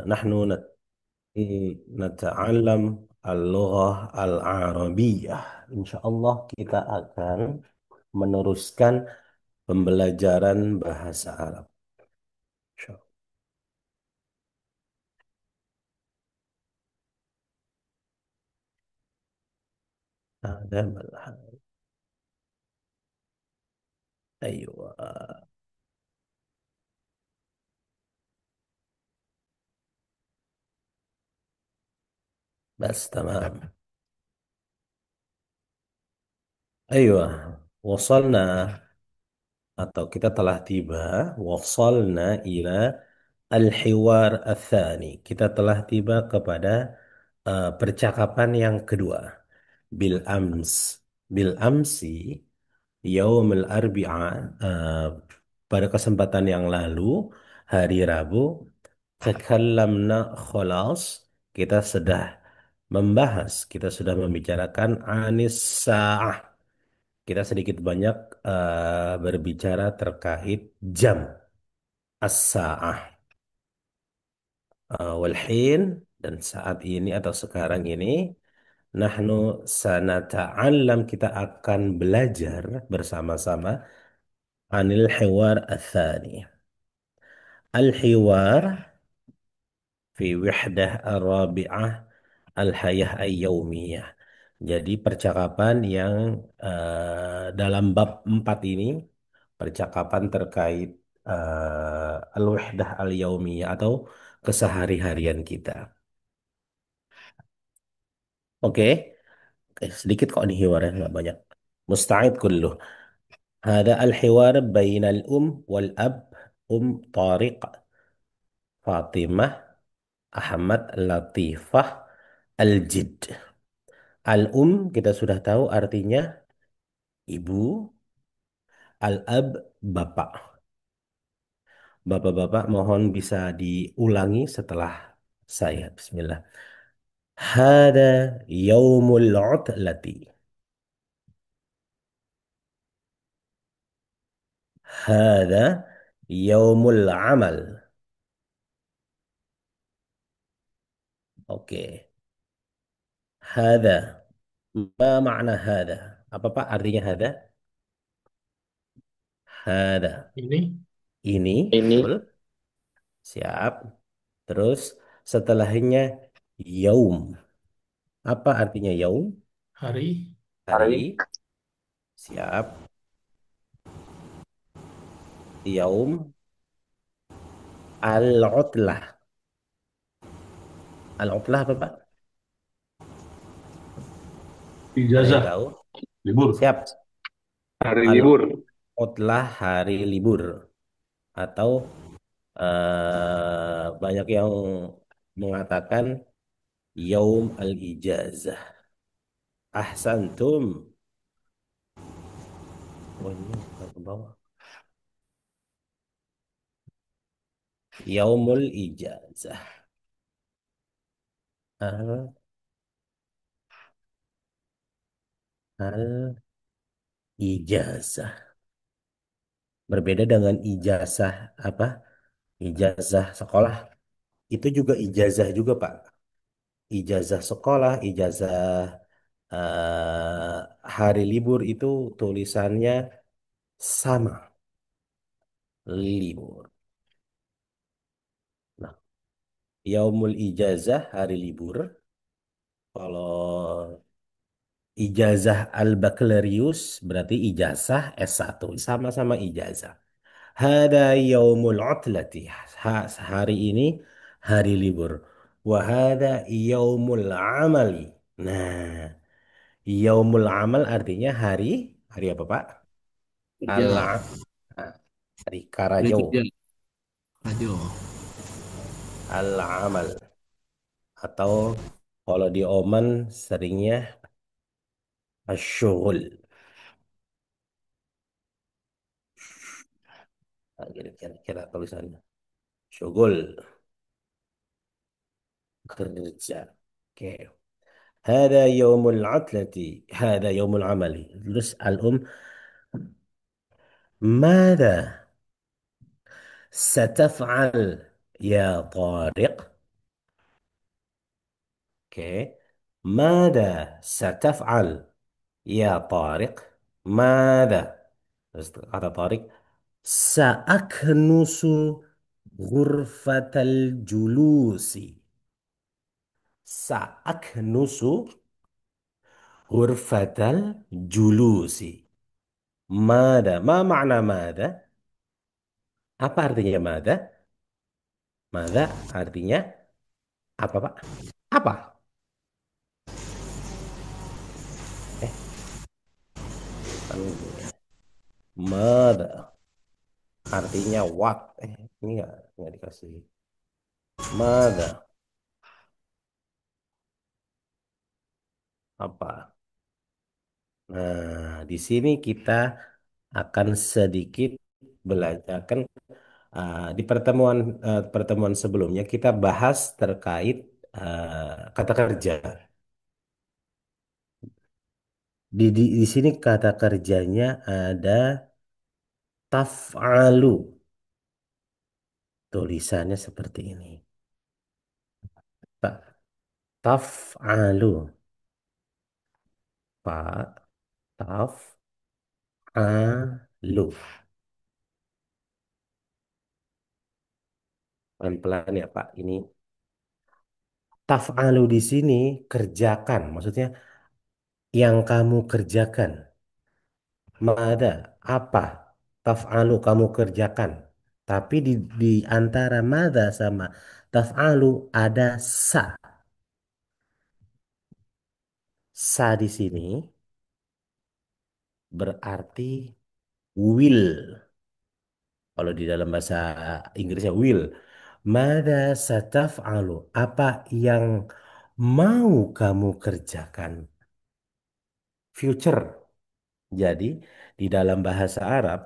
نحن نتعلم اللغة العربية. Insya Allah kita akan meneruskan pembelajaran bahasa Arab. Insya Allah. أيوة. بس تمام. أيوة. وصلنا atau kita telah tiba wasalna ila al-hiwar ats-tsani. Kita telah tiba kepada percakapan yang kedua. Bil ams. Bil amsi yaumul arbi'a, eh, pada kesempatan yang lalu hari Rabu takallamna khalas, kita sudah membahas, kita sudah membicarakan anis sa'ah. Kita sedikit banyak berbicara terkait jam as-sa'ah. Wal hin, dan saat ini atau sekarang ini nahnu sanata'allam, kita akan belajar bersama-sama anil hiwar ats-tsani. Al-hiwar fi wihdah ar-rabi'ah al-hayah ay-yaumiyah. Jadi percakapan yang dalam bab 4 ini, percakapan terkait al-wihdah al-yaumiyah atau kesehari-harian kita. Oke, sedikit kok nih hiwarnya, nggak banyak. Musta'id kullu. Hada al-hiwar bainal wal ab, Tariq, Fatimah, Ahmad, Latifah, Al-Jid. Kita sudah tahu artinya ibu, al-ab bapak. Bapak-bapak mohon bisa diulangi setelah saya. Bismillah. Hada yaumul utlati. Hada yaumul amal. Oke. Hada. Ma makna hada? Apa Pak artinya hada? Hada. Ini, Ini, betul. ini Siap. Terus setelahnya yaum. Apa artinya yaum? hari, Hari. Siap. Yaum al-utlah. Al-utlah apa Pak? Ada yang ijazah, tahu? libur, Siap. hari libur, Al-utlah hari libur. Atau banyak yang mengatakan yaum al-ijazah. Ahsantum. Oh ini ke bawah. Yaumul ijazah. Al, ijazah. Berbeda dengan ijazah apa? Ijazah sekolah. Itu juga ijazah juga, Pak. Ijazah sekolah, ijazah hari libur itu tulisannya sama, libur. Nah, yaumul ijazah hari libur. Kalau ijazah al-bakalarius berarti ijazah S1, sama-sama ijazah. Hada yaumul utlati. Hari ini hari libur. Wahada yaumul amali. Nah, yaumul amal artinya hari apa Pak? Al kerja, hari hari Karajo. kerja, radio, Al-amal, atau kalau di Oman seringnya asyghul. Nah, kira-kira tulisannya. Syughul, kerja. Oke. هذا يوم العطلة. هذا يوم العمل. Terus ماذا ستفعل يا طارق؟ Oke. Mada sataf'al ya Tariq? Mada? Terus kata Tariq, sa'aknusu ghurfatal julusi. Sa'aknusu ghurfatal julusi. Mada? Ma makna mada? Apa artinya mada? Mada artinya apa, Pak? Apa? Eh, tunggu ya. Mada artinya what? Ini nggak dikasih. Mada apa? Nah, di sini kita akan sedikit belajar kan di pertemuan sebelumnya kita bahas terkait kata kerja. Di sini kata kerjanya ada taf'alu. Tulisannya seperti ini. Pak, taf'alu. Pak, taf'alu. Pelan-pelan ya, Pak. Ini taf'alu di sini kerjakan. Maksudnya yang kamu kerjakan. Mada, apa? Taf'alu kamu kerjakan. Tapi di antara mada sama taf'alu ada sa. Sa di sini berarti will. Kalau di dalam bahasa Inggrisnya will. Mada sataf'alu. Apa yang mau kamu kerjakan? Future. Jadi di dalam bahasa Arab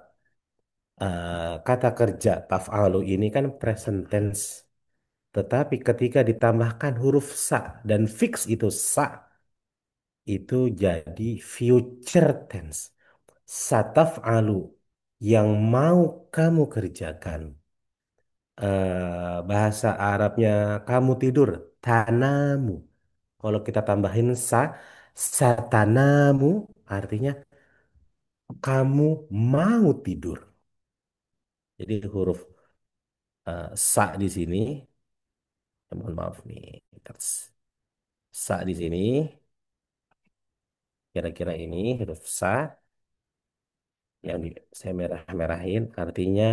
kata kerja taf'alu ini kan present tense. Tetapi ketika ditambahkan huruf sa dan fix itu sa, itu jadi future tense. Sataf'alu yang mau kamu kerjakan. Bahasa Arabnya kamu tidur, tanamu. Kalau kita tambahin sa, satanamu artinya kamu mau tidur. Jadi huruf sa di sini, mohon maaf nih, sa di sini kira-kira ini huruf sa yang saya merah-merahin artinya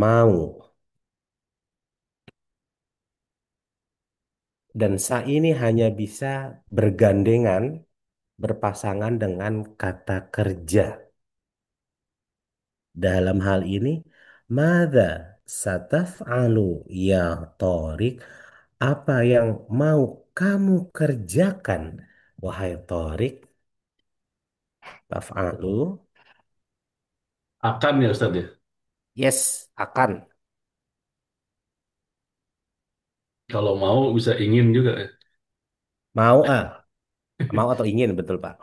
mau. Dan sa ini hanya bisa bergandengan, berpasangan dengan kata kerja. Dalam hal ini, mada sataf'alu ya Torik? Apa yang mau kamu kerjakan, wahai Torik? Taf'alu. Akan ya Ustadz ya. Yes, akan. Kalau mau bisa ingin juga ya. Mau mau atau ingin, betul Pak.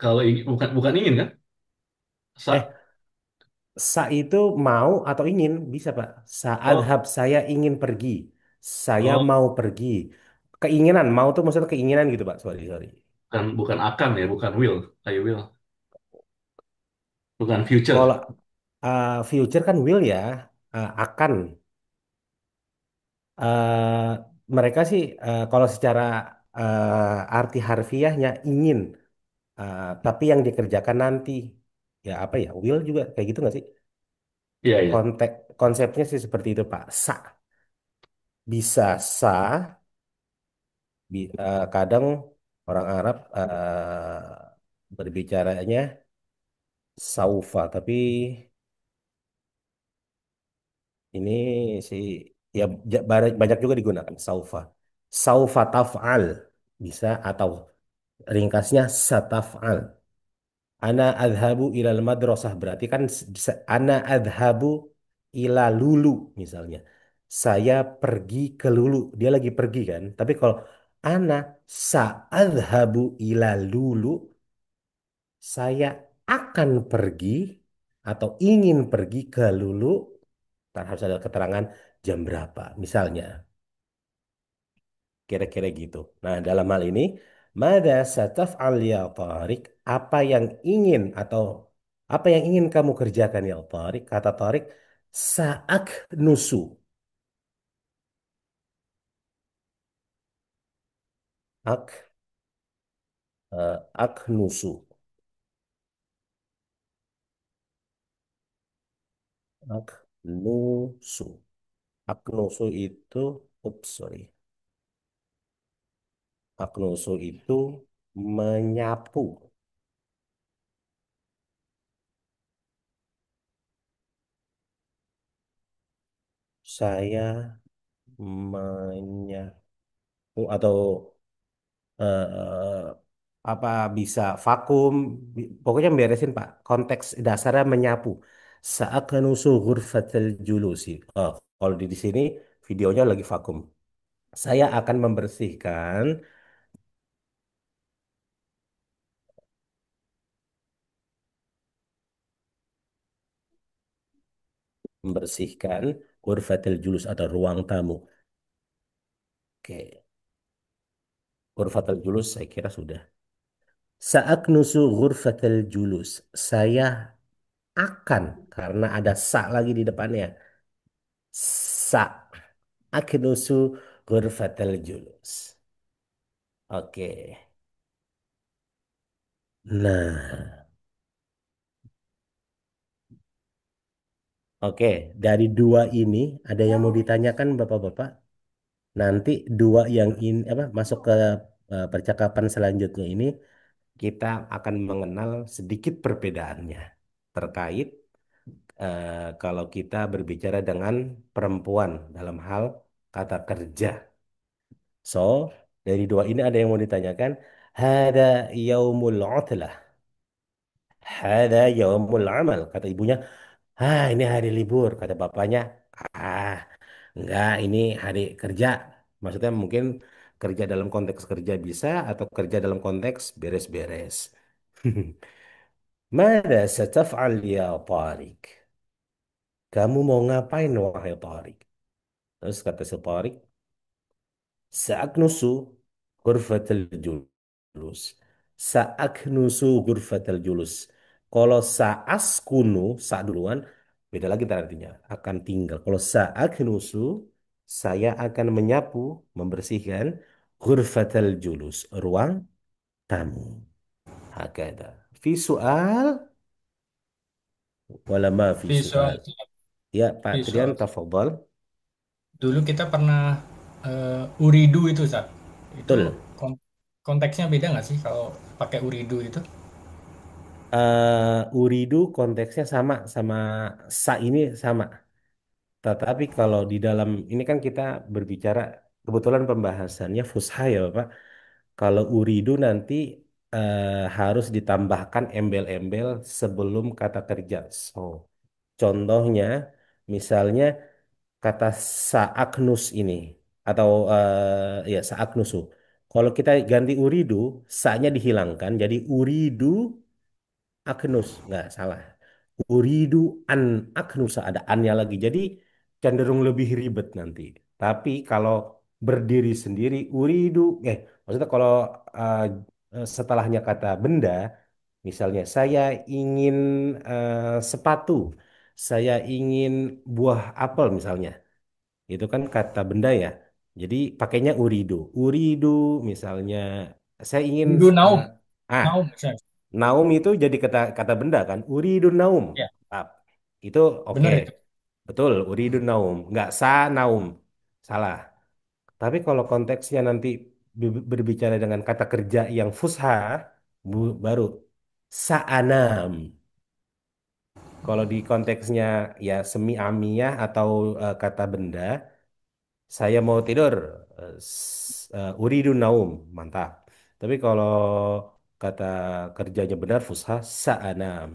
Kalau bukan bukan ingin kan? Eh, sa itu mau atau ingin, bisa Pak. Oh, Saadhab, saya ingin pergi. Saya oh, mau pergi. Keinginan, mau tuh maksudnya keinginan gitu Pak. Sorry, sorry. bukan akan ya, bukan will. I will. Bukan future. Kalau future kan will ya, akan. Eh, Mereka sih kalau secara arti harfiahnya ingin, tapi yang dikerjakan nanti. Ya apa ya, will juga kayak gitu nggak sih? Iya, iya. Konsepnya sih seperti itu Pak. Sa, bisa sa, kadang orang Arab berbicaranya saufa, tapi ini sih ya banyak juga digunakan saufa. Saufa taf'al bisa atau ringkasnya sataf'al. Ana adhabu ilal madrasah berarti kan ana adhabu ila lulu misalnya. Saya pergi ke lulu. Dia lagi pergi kan. Tapi kalau ana sa'adhabu ila lulu, saya akan pergi atau ingin pergi ke lulu. Harus ada keterangan jam berapa misalnya. Kira-kira gitu. Nah, dalam hal ini, mada sataf'al ya Tariq? Apa yang ingin atau apa yang ingin kamu kerjakan ya Tariq? Kata Tariq, saak nusu. Ak, ak nusu. Ak nusu. Ak nusu itu, ups, sorry. Ak nusu itu menyapu. Saya menyapu atau eh, apa bisa vakum, pokoknya beresin Pak. Konteks dasarnya menyapu. Sa'akanusu ghurfatal julusi. Oh, kalau di sini videonya lagi vakum. Saya akan membersihkan ghurfatal julus atau ruang tamu. Oke, ghurfatal julus saya kira sudah. Sa'aknusu ghurfatal julus. Saya akan karena ada sa lagi di depannya. Sa aknusu ghurfatal julus. Oke. Nah, oke. Dari dua ini ada yang mau ditanyakan Bapak-bapak? Nanti dua yang ini apa masuk ke percakapan selanjutnya ini kita akan mengenal sedikit perbedaannya terkait kalau kita berbicara dengan perempuan dalam hal kata kerja. So, dari dua ini ada yang mau ditanyakan. Hada yaumul utlah. Hada yaumul amal. Kata ibunya, ah ini hari libur. Kata bapaknya, ah enggak ini hari kerja. Maksudnya mungkin kerja dalam konteks kerja bisa atau kerja dalam konteks beres-beres. Mada sataf'al ya Tariq? Kamu mau ngapain wahai Tariq? Terus kata si Tariq, Sa'aknusu ghurfatal julus. Sa'aknusu ghurfatal julus. Kalau sa'askunu, sa duluan, beda lagi ntar artinya. Akan tinggal. Kalau sa'aknusu, saya akan menyapu, membersihkan ghurfatal julus. Ruang tamu. Hakada. Fi soal, wala ma fi Visual, soal. Ya, Pak Trian, visual. tafadhal. Dulu kita pernah uridu itu, Ustaz. Itu Betul. konteksnya beda nggak sih kalau pakai uridu itu? Uridu konteksnya sama sama sa ini sama. Tetapi kalau di dalam ini kan kita berbicara kebetulan pembahasannya fusha ya Bapak. Kalau uridu nanti harus ditambahkan embel-embel sebelum kata kerja. So, contohnya misalnya kata saaknus ini atau ya saaknusu. Kalau kita ganti uridu, sa-nya dihilangkan jadi uridu Agnus, nggak salah. Uridu an Agnusa ada annya lagi. Jadi cenderung lebih ribet nanti. Tapi kalau berdiri sendiri, uridu, maksudnya kalau uh, setelahnya kata benda, misalnya saya ingin sepatu, saya ingin buah apel misalnya, itu kan kata benda ya. Jadi pakainya uridu. Uridu misalnya, saya ingin Uridu uh, naum, ah naum misalnya. Naum itu jadi kata kata benda kan. Uridun naum. Ya, Ah, itu oke. benar itu. Betul, uridun naum. Nggak sa naum. Salah. Tapi kalau konteksnya nanti berbicara dengan kata kerja yang fusha, baru sa'anam. Kalau di konteksnya ya semi amiyah atau kata benda, saya mau tidur. Uridun naum. Mantap. Tapi kalau kata kerjanya benar fusha sa'anam.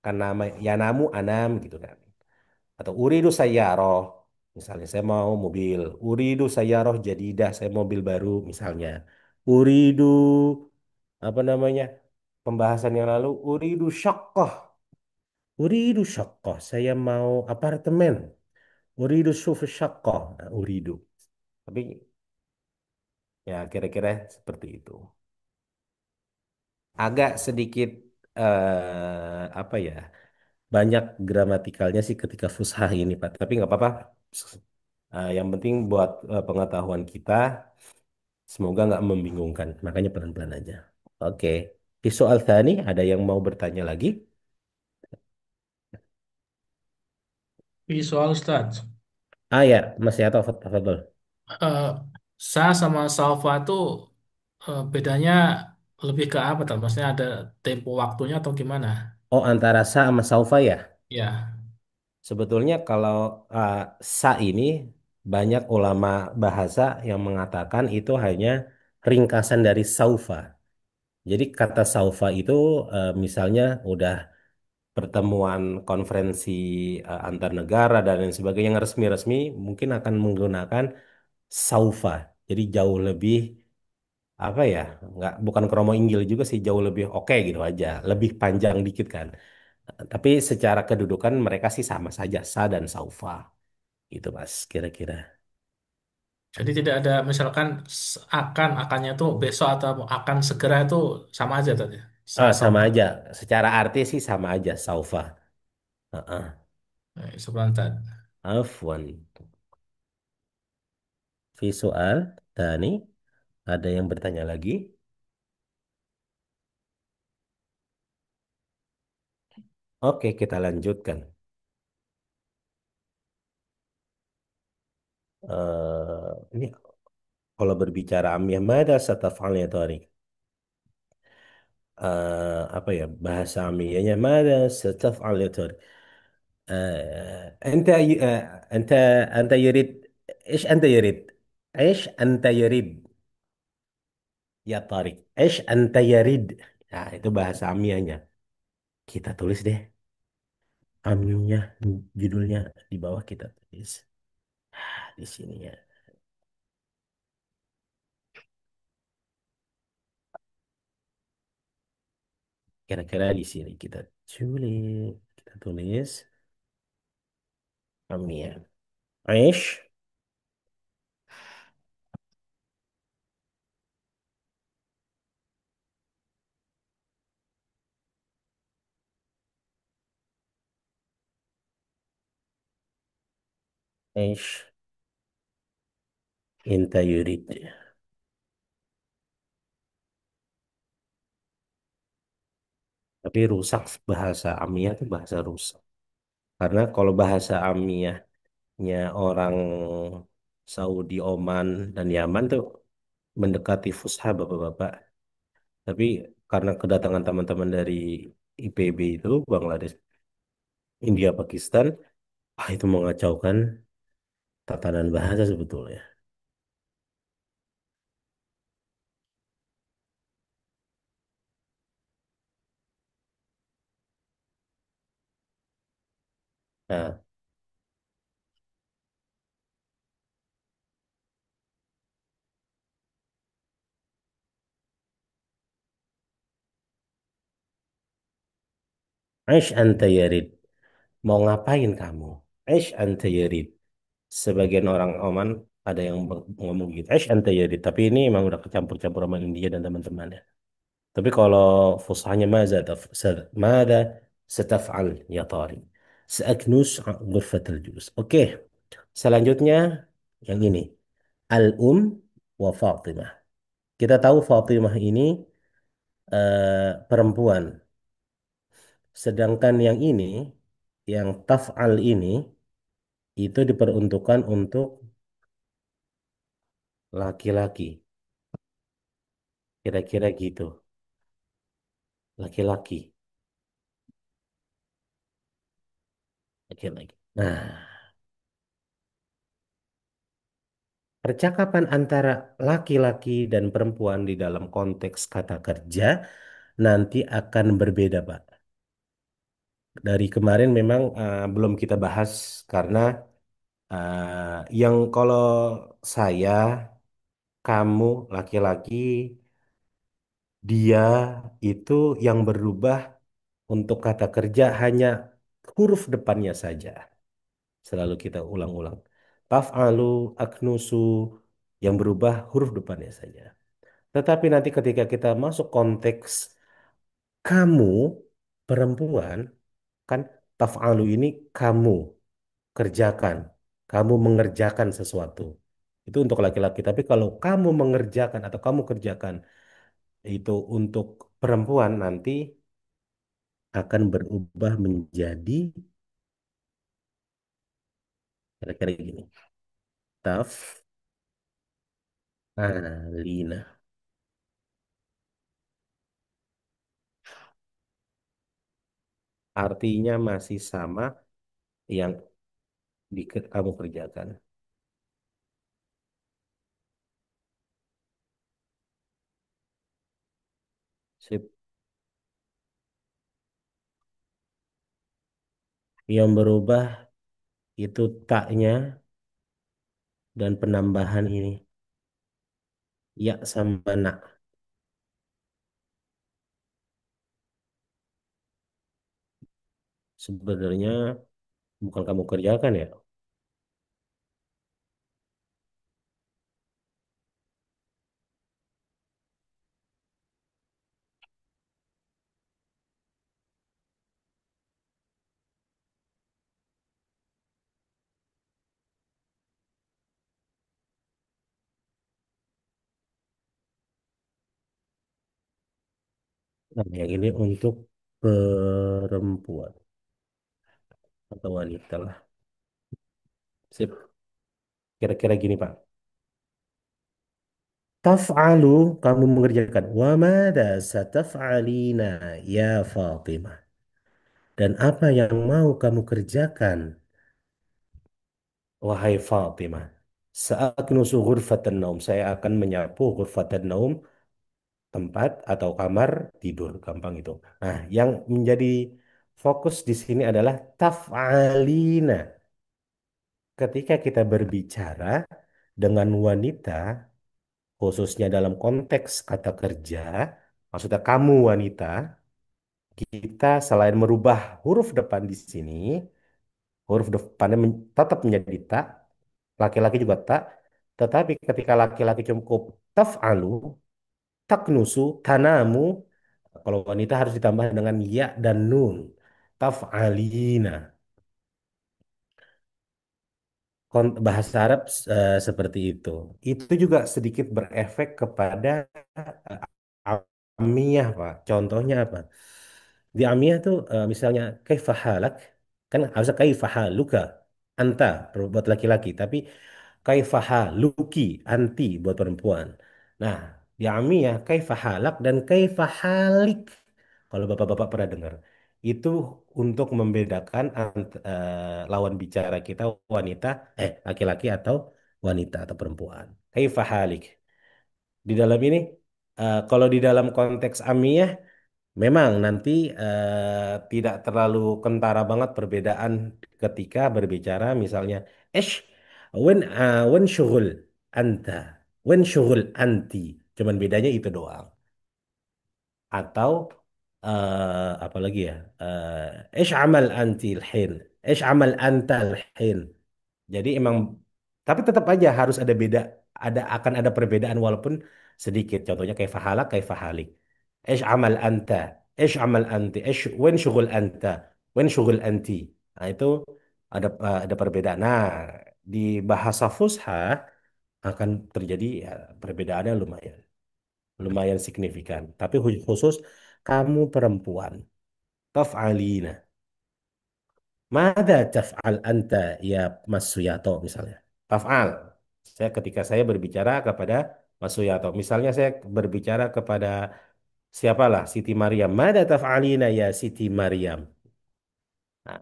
Kan nama ya namu anam gitu kan atau uridu sayyaroh misalnya saya mau mobil uridu sayyaroh jadidah saya mobil baru misalnya uridu apa namanya pembahasan yang lalu uridu syaqqah saya mau apartemen uridu syuf syaqqah nah, uridu tapi Ya, kira-kira seperti itu. Agak sedikit apa ya? Banyak gramatikalnya sih ketika fushah ini, Pak. Tapi nggak apa-apa. Yang penting buat pengetahuan kita, semoga nggak membingungkan. Makanya pelan-pelan aja. Oke. Di soal tadi ada yang mau bertanya lagi? Visual Ustaz. Ah ya, masih atau tafadhol. Eh, sa sama salva itu bedanya lebih ke apa tuh? Maksudnya ada tempo waktunya atau gimana? Oh, antara sa sama saufa ya? Ya, Sebetulnya kalau uh, sa ini banyak ulama bahasa yang mengatakan itu hanya ringkasan dari saufa. Jadi kata saufa itu misalnya udah pertemuan konferensi antar negara dan lain sebagainya yang resmi-resmi mungkin akan menggunakan saufa. Jadi jauh lebih apa ya? Nggak bukan kromo inggil juga sih jauh lebih oke gitu aja, lebih panjang dikit kan. Tapi secara kedudukan mereka sih sama saja sa dan saufa. Itu Mas kira-kira. jadi tidak ada misalkan akannya itu besok atau akan segera itu sama aja tadi. Sa Ah, sama salva. aja. Secara arti sih sama aja saufa. Heeh. Subhanallah. Afwan. Visual. Tani. Ada yang bertanya lagi? Oke, kita lanjutkan. Ini kalau berbicara amiyah, mada sataf'al ya Tariq? Apa ya bahasa amiyahnya? Mada sataf'al ya Tariq? أنت أنت أنت يريد إيش أنت يريد؟ إيش أنت يريد ya Tariq? إيش أنت يريد? Nah, itu bahasa amiyahnya. Kita tulis deh amiyah judulnya di bawah kita tulis. Di sini ya. Kira-kira di sini kita tulis amiyah. Aish, Aish, Inta yurid. Tapi rusak bahasa amiyah itu bahasa rusak. Karena kalau bahasa amiyahnya orang Saudi, Oman, dan Yaman tuh mendekati fusha bapak-bapak. Tapi karena kedatangan teman-teman dari IPB itu, Bangladesh, India, Pakistan, itu mengacaukan tatanan bahasa sebetulnya. Nah, Aish anta yarid. Mau ngapain kamu? Aish anta yarid. Sebagian orang Oman ada yang ngomong gitu. Aish anta yarid. Tapi ini emang udah kecampur-campur sama India dan teman-temannya. Tapi kalau fushahnya ماذا ستفعل يا طارق سأكنس غرفة الجلوس oke selanjutnya yang ini Al-Um wa Fatimah kita tahu Fatimah ini perempuan sedangkan yang ini yang taf'al ini itu diperuntukkan untuk laki-laki kira-kira gitu laki-laki laki-laki nah percakapan antara laki-laki dan perempuan di dalam konteks kata kerja nanti akan berbeda, Pak. Dari kemarin memang belum kita bahas karena yang kalau saya, kamu, laki-laki, dia itu yang berubah untuk kata kerja hanya huruf depannya saja. Selalu kita ulang-ulang. Taf'alu, aknusu, yang berubah huruf depannya saja. Tetapi nanti ketika kita masuk konteks kamu perempuan, kan taf'alu ini kamu kerjakan, kamu mengerjakan sesuatu. Itu untuk laki-laki. Tapi kalau kamu mengerjakan atau kamu kerjakan itu untuk perempuan nanti akan berubah menjadi kira-kira gini. Taf'alina. Artinya masih sama yang kamu kerjakan. Sip. Yang berubah itu taknya dan penambahan ini. Ya sama nak. Sebenarnya bukan kamu kerjakan ya. Nah, yang ini untuk perempuan atau wanita lah. Sip. Kira-kira gini Pak. Taf'alu, kamu mengerjakan. Wa mada sataf'alina ya Fatimah. Dan apa yang mau kamu kerjakan, wahai Fatimah? Sa'aknusu ghurfatan naum. Saya akan menyapu ghurfatan naum, tempat atau kamar tidur. Gampang itu. Nah, yang menjadi fokus di sini adalah taf'alina. Ketika kita berbicara dengan wanita, khususnya dalam konteks kata kerja, maksudnya kamu wanita, kita selain merubah huruf depan di sini, huruf depannya tetap menjadi ta, laki-laki juga ta, tetapi ketika laki-laki cukup taf'alu, taknusu, tanamu, kalau wanita harus ditambah dengan ya dan nun, taf'alina. Bahasa Arab seperti itu. Itu juga sedikit berefek kepada amiyah, Pak. Contohnya apa? Di amiyah tuh misalnya kaifa halak, kan harusnya kaifa haluka, anta buat laki-laki, tapi kaifa haluki, anti buat perempuan. Nah, di amiyah kaifa halak dan kaifa halik. Kalau Bapak-bapak pernah dengar, itu untuk membedakan lawan bicara kita wanita, laki-laki atau wanita atau perempuan. Kaifa halik. Di dalam ini, kalau di dalam konteks amiyah, memang nanti tidak terlalu kentara banget perbedaan ketika berbicara misalnya ish when syughul anta, when syughul anti. Cuman bedanya itu doang. Atau apa lagi ya? Ish amal anti al-hin, ish amal anta al-hin. Jadi emang, tapi tetap aja harus ada beda, akan ada perbedaan walaupun sedikit. Contohnya kayak fahalak, kayak fahalik. Ish amal anta, ish amal anti, ish wen syughul anta, wen syughul anti. Nah itu ada perbedaan. Nah di bahasa fusha akan terjadi ya, perbedaannya lumayan, lumayan signifikan. Tapi khusus kamu perempuan, taf'alina. Mada taf'al anta ya Mas Suyato misalnya. Taf'al. Ketika saya berbicara kepada Mas Suyato. Misalnya saya berbicara kepada siapalah Siti Maryam. Mada taf'alina ya Siti Maryam. Nah,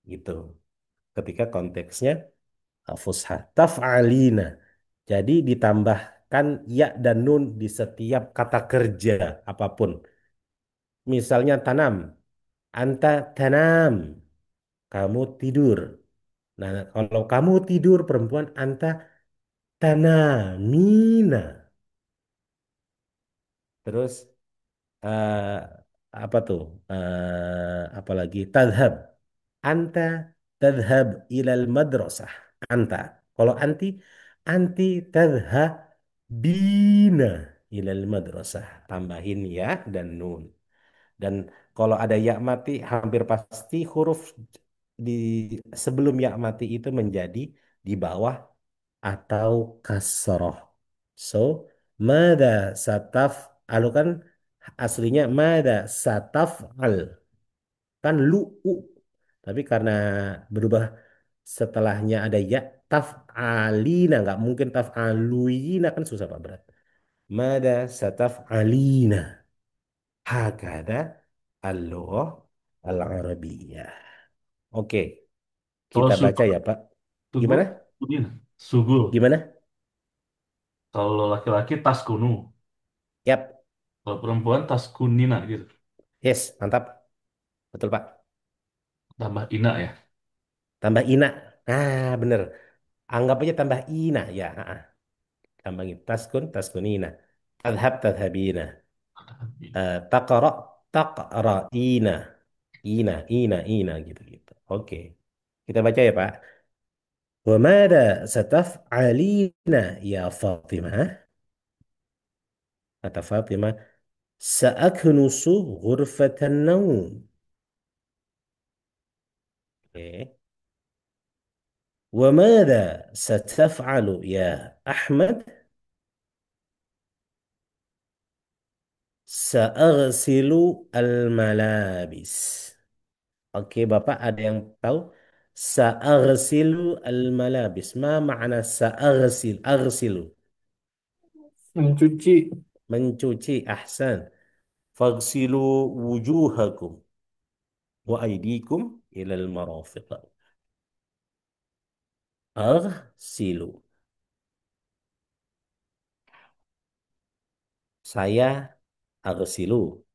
gitu. Ketika konteksnya fusha. Taf'alina. Jadi ditambahkan ya dan nun di setiap kata kerja apapun. Misalnya tanam. Anta tanam. Kamu tidur. Nah, kalau kamu tidur perempuan anta tanamina. Terus eh, apa tuh? Apalagi tadhab. Anta tadhab ilal madrasah. Anta. Kalau anti Anti tadhhabina ilal madrasah. Tambahin ya dan nun. Dan kalau ada ya mati, hampir pasti huruf di sebelum ya mati itu menjadi di bawah atau kasroh. So, mada sataf alu kan aslinya mada sataf al kan lu'u. Tapi karena berubah setelahnya ada ya taf'alina nggak mungkin taf'aluyina kan susah Pak berat. Mada sataf'alina. Hakada al-lughah al-arabiyyah. Oke, Kalau kita baca subur, ya, Pak. subur, Gimana? kunin. Subur. Gimana? Kalau laki-laki tas kunu. Yap. Kalau perempuan tas kunina gitu. Yes, mantap. Betul, Pak. Tambah ina ya. Tambah ina. Ah, bener. Anggap aja tambah ina ya. Tambahin taskun, taskunina. Tadhab, tadhabina. Taqra, taqra'ina. Ina gitu-gitu. Oke. Kita baca ya, Pak. وماذا ستفعلين يا فاطمة؟ kata Fatimah, سأكنس غرفة النوم. Oke. وماذا ستفعل يا أحمد؟ سأغسل الملابس. Oke, Bapak ada yang tahu? Sa'aghsilu al-malabis. Ma makna sa'aghsil? Aghsilu. Mencuci. Mencuci. Ahsan. Faghsilu wujuhakum wa aydikum ilal marafiq. Aghsilu. Saya aghsilu.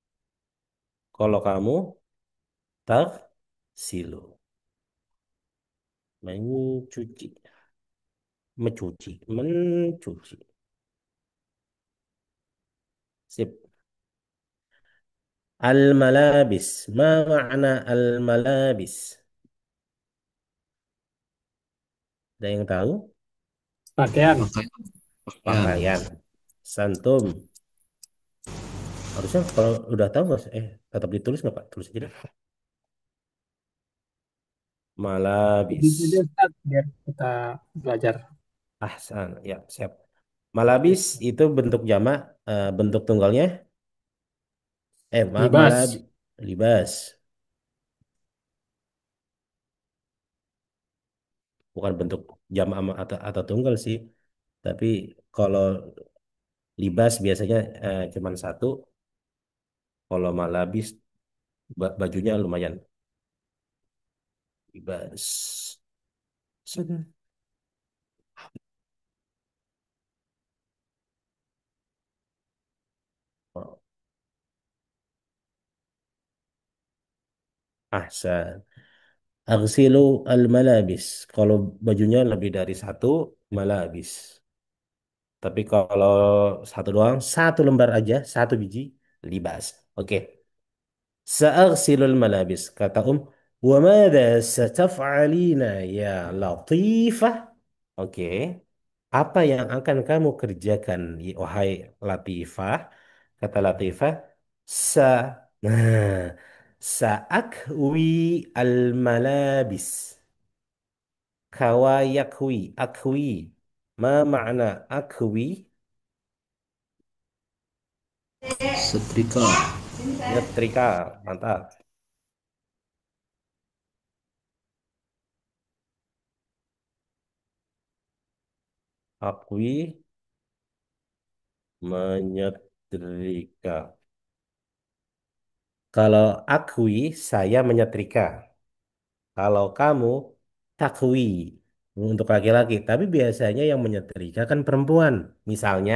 Kalau kamu taghsilu. Mencuci. Mencuci. Mencuci. Sip. Al-malabis. Ma makna al-malabis? Ada yang tahu? Pakaian. Pakaian. Pakaian. Santum. Harusnya kalau udah tahu nggak? Tetap ditulis nggak Pak? Tulis aja deh. Di sini Malabis. Ustaz, biar kita belajar. Ahsan. Ya, siap. Malabis itu bentuk jamak, bentuk tunggalnya. Maaf, Libas. malabis. Libas. Bukan bentuk jamak atau tunggal sih. Tapi kalau libas biasanya cuman satu. Kalau malabis bajunya lumayan. Libas. Sudah. Oh, ahsan. Aghsilu al-malabis. Kalau bajunya lebih dari satu, malabis. Tapi kalau satu doang, satu lembar aja, satu biji, libas. Oke. Sa'aghsilul malabis. Kata wa madha sataf'alina ya latifah? Oke. Apa yang akan kamu kerjakan, wahai Latifah? Kata Latifah, sa, nah, sa'akwi al-malabis. Kawa yakwi, akwi. Ma makna akwi? Setrika. Nyetrika, mantap. Akwi, menyetrika. Kalau akwi, saya menyetrika. Kalau kamu, takwi. Untuk laki-laki. Tapi biasanya yang menyetrika kan perempuan. Misalnya,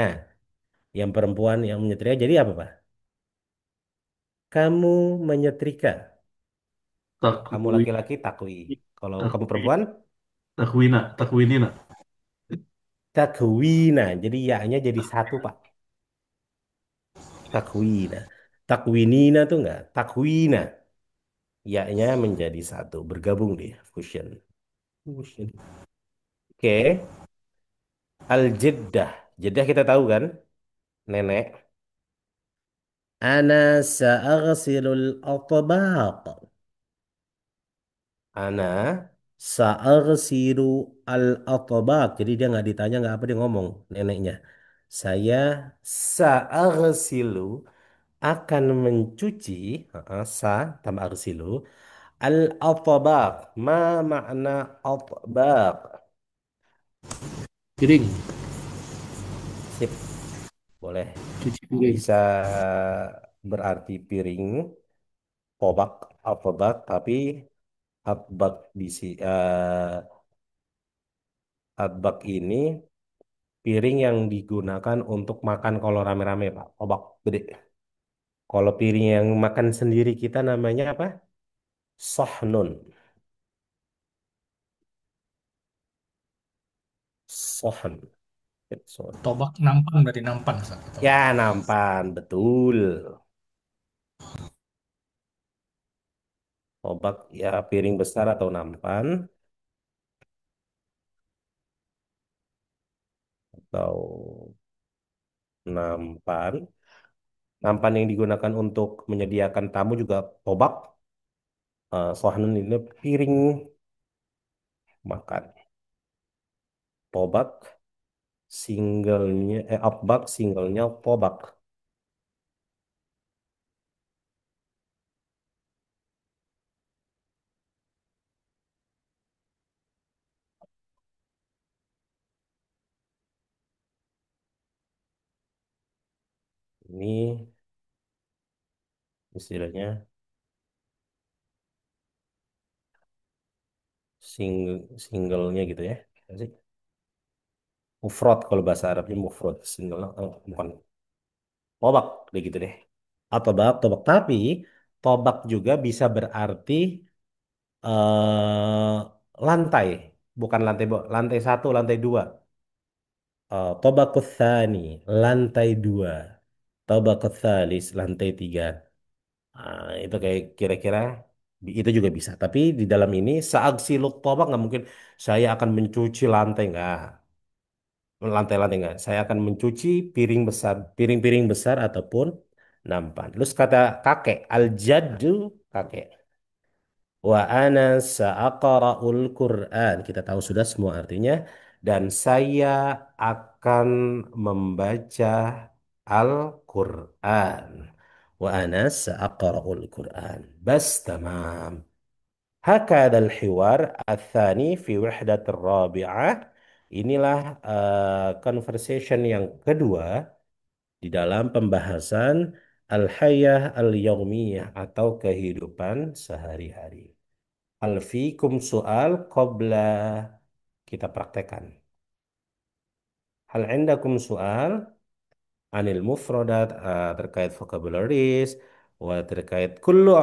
yang perempuan yang menyetrika jadi apa, Pak? Kamu menyetrika. Kamu Takwi. laki-laki takwi. Kalau kamu Takwi. perempuan, Takwina. Takwinina. takwina. Jadi ya-nya jadi satu, Pak. Takwina. Takwinina tuh enggak. Takwina. Ya-nya menjadi satu. Bergabung deh. Fusion. Fusion. Oke. Al-jiddah. Jiddah kita tahu kan, nenek. Ana sa'aghsilul atbaq. Ana sa'aghsilu al-atbaq. Jadi dia nggak ditanya nggak apa dia ngomong neneknya. Saya sa'aghsilu akan mencuci sa tambah aghsilu al-atbaq. Ma makna atbaq? Piring, Sip, boleh. cuci piring. Bisa berarti piring, tobak, atbaq, tapi atbaq atbaq ini piring yang digunakan untuk makan kalau rame-rame, Pak. Tobak gede. Kalau piring yang makan sendiri kita namanya apa? Sahnun. Sohn. Sohn. Tobak nampan dari nampan, Ustaz. Ya, Tobak. nampan. Betul. Tobak ya piring besar atau nampan. Atau nampan. Nampan yang digunakan untuk menyediakan tamu juga tobak. Sohnun ini piring makan. Tobak singlenya, atbaq singlenya tobak. Ini istilahnya singlenya gitu ya. Apa sih? Mufrad kalau bahasa Arabnya mufrad. Single, bukan tobak deh gitu deh. Atau tobak, tobak. Tapi tobak juga bisa berarti lantai. Bukan lantai, lantai satu, lantai dua. Tobakut tsani, lantai dua. Tobakut tsalis, lantai tiga. Itu kayak kira-kira itu juga bisa. Tapi di dalam ini saat silut tobak nggak mungkin saya akan mencuci lantai nggak. Lantai-lantai nggak. Saya akan mencuci piring besar, piring-piring besar ataupun nampan. Terus kata kakek, al-jaddu kakek. Wa ana sa'aqra'ul Qur'an. Kita tahu sudah semua artinya. Dan saya akan membaca Al-Quran. Wa ana sa'aqra'ul Quran. Bas tamam. هكذا الحوار الثاني في وحدة الرابعة. Inilah conversation yang kedua di dalam pembahasan al-hayah al-yaumiyah atau kehidupan sehari-hari. Alfikum soal qabla kita praktekkan. Hal indakum soal anil mufradat terkait vocabularies wa terkait kullu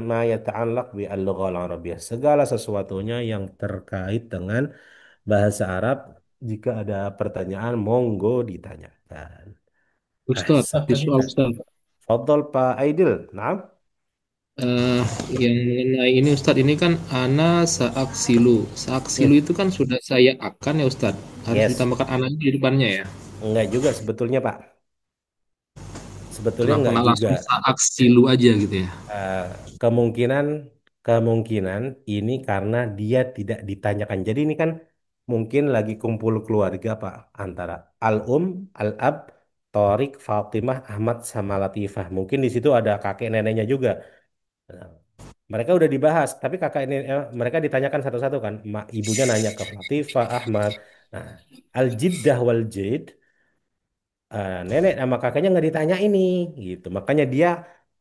ma yata'allaq bi al-lughah al-arabiyyah segala sesuatunya yang terkait dengan bahasa Arab. Jika ada pertanyaan monggo ditanyakan. Ustaz, Ustaz, di tadi soal Ustaz. Fadol Pak Aidil. Nah, Eh, yang mengenai ini Ustadz ini kan ana saak silu. Saak silu itu kan sudah saya akan ya Ustadz. Harus yes. ditambahkan ana di depannya ya. Enggak juga sebetulnya Pak. Sebetulnya Kenapa enggak nggak juga. langsung saak silu aja gitu ya? Eh, kemungkinan kemungkinan ini karena dia tidak ditanyakan. Jadi ini kan mungkin lagi kumpul keluarga Pak antara Al-Um, Al-Ab, Torik, Fatimah, Ahmad sama Latifah. Mungkin di situ ada kakek neneknya juga. Nah, mereka udah dibahas, tapi kakak ini mereka ditanyakan satu-satu kan. Ibunya nanya ke Latifah, Ahmad. Nah, Al-Jiddah wal Jid, nenek sama kakaknya nggak ditanya ini gitu, makanya dia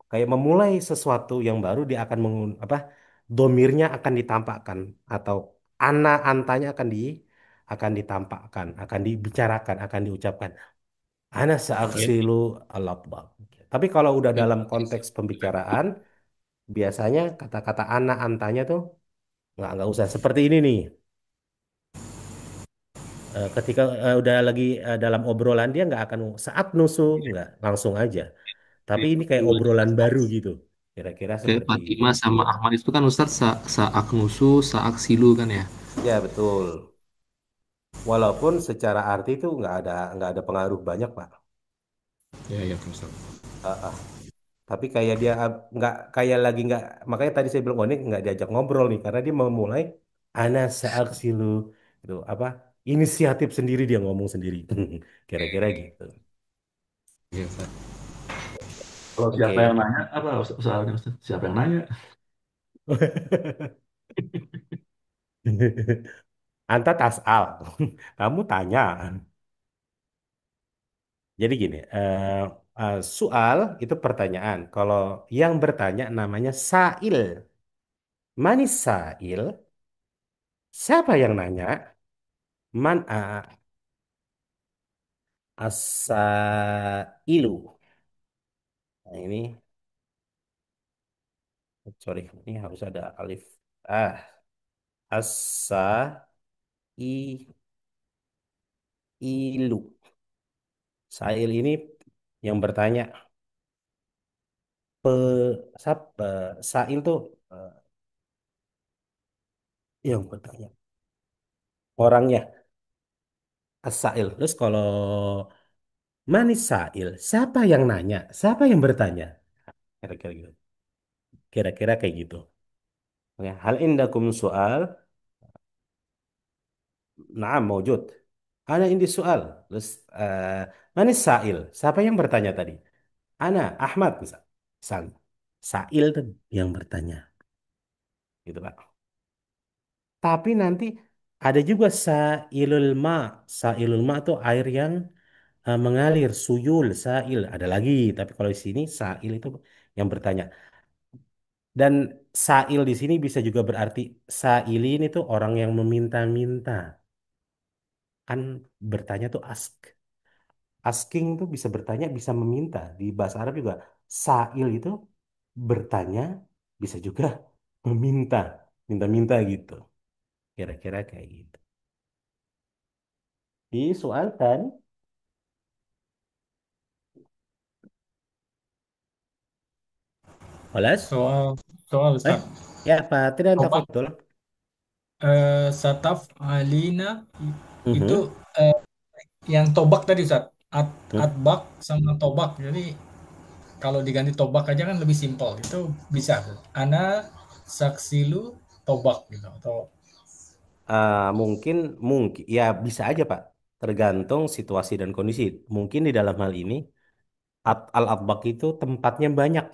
kayak memulai sesuatu yang baru dia akan apa domirnya akan ditampakkan atau antanya akan ditampakkan, akan dibicarakan, akan diucapkan ana Ya. sa'aghsilu al-atbaq. Tapi kalau udah Ya. dalam konteks pembicaraan biasanya kata-kata ana antanya tuh nggak usah seperti ini nih. Ketika udah lagi dalam obrolan dia nggak akan saat nusu nggak langsung aja. Tapi ini kayak obrolan baru gitu. Kira-kira Kayak seperti itu. Fatimah sama Ahmad itu kan Ustadz saak nusu, saak silu kan ya. Ya, betul. Walaupun secara arti itu nggak ada pengaruh banyak, Pak. Ya, ya, Ustaz. Ah, ah. Tapi kayak dia nggak kayak lagi nggak, makanya tadi saya bilang oh ini nggak diajak ngobrol nih karena dia memulai ana saaksilu itu apa inisiatif sendiri dia ngomong sendiri kira-kira gitu. Ya, Ustaz. Kalau siapa yang Oke. nanya apa soalnya Ustaz? Siapa yang nanya? Anta tasal, kamu tanya. Jadi gini, soal itu pertanyaan. Kalau yang bertanya namanya sail. Manis sail? Siapa yang nanya? Man asailu. Nah ini, sorry, ini harus ada alif. Ah, asa ilu. Sail ini yang bertanya. Pe, sail tuh eh, yang bertanya. Orangnya asail. Terus kalau manis sail, siapa yang nanya? Siapa yang bertanya? Kira-kira gitu. Kira-kira kayak gitu. Oke, hal indakum soal. Naam, maujud. Ana indi soal. Terus manis sail. Siapa yang bertanya tadi? Ana Ahmad misal. Misalnya. Sail tuh yang bertanya. Gitu Pak. Tapi nanti ada juga sailul ma. Sailul ma itu air yang mengalir, suyul, sail. Ada lagi, tapi kalau di sini sail itu yang bertanya. Dan sail di sini bisa juga berarti sailin itu orang yang meminta-minta. Kan bertanya tuh ask. Asking tuh bisa bertanya, bisa meminta. Di bahasa Arab juga sail itu bertanya, bisa juga meminta, minta-minta gitu. Kira-kira kayak gitu. Di soal kan, Olas? Soal soal Eh, Ustaz. ya Pak Trian Tobak Tafadhol. Sataf Alina itu Mhm. eh, yang tobak tadi Ustaz. Hmm. Atbak sama tobak. Jadi kalau diganti tobak aja kan lebih simpel. Itu bisa Ustaz. Ana saksilu tobak gitu atau Mungkin mungkin ya bisa aja Pak, tergantung situasi dan kondisi. Mungkin di dalam hal ini al-atbaq itu tempatnya banyak,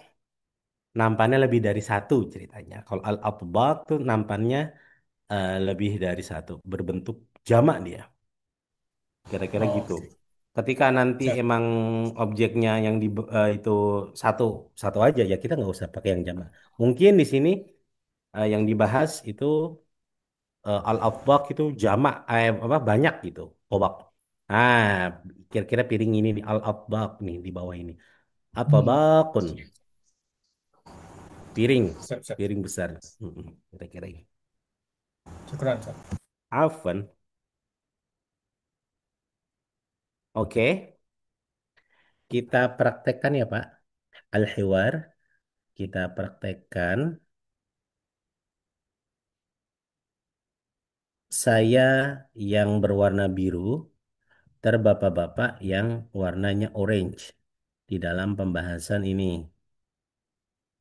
nampannya lebih dari satu ceritanya. Kalau al-atbaq tuh nampannya lebih dari satu, berbentuk jamak dia, kira-kira oh, gitu. oke. Ketika nanti Siap. emang objeknya yang itu satu satu aja ya kita nggak usah pakai yang jamak. Mungkin di sini yang dibahas itu al-atbaq itu jamak apa banyak gitu. Obak. Ah, kira-kira piring ini di al-atbaq nih di bawah ini. Hmm. Atbaqun, piring, Siap, siap. piring besar. Kira-kira ini. Syukuran Ustaz. Afan. Oke, kita praktekkan ya Pak. Al-hiwar, kita praktekkan. Saya yang berwarna biru, terbapak-bapak yang warnanya orange di dalam pembahasan ini.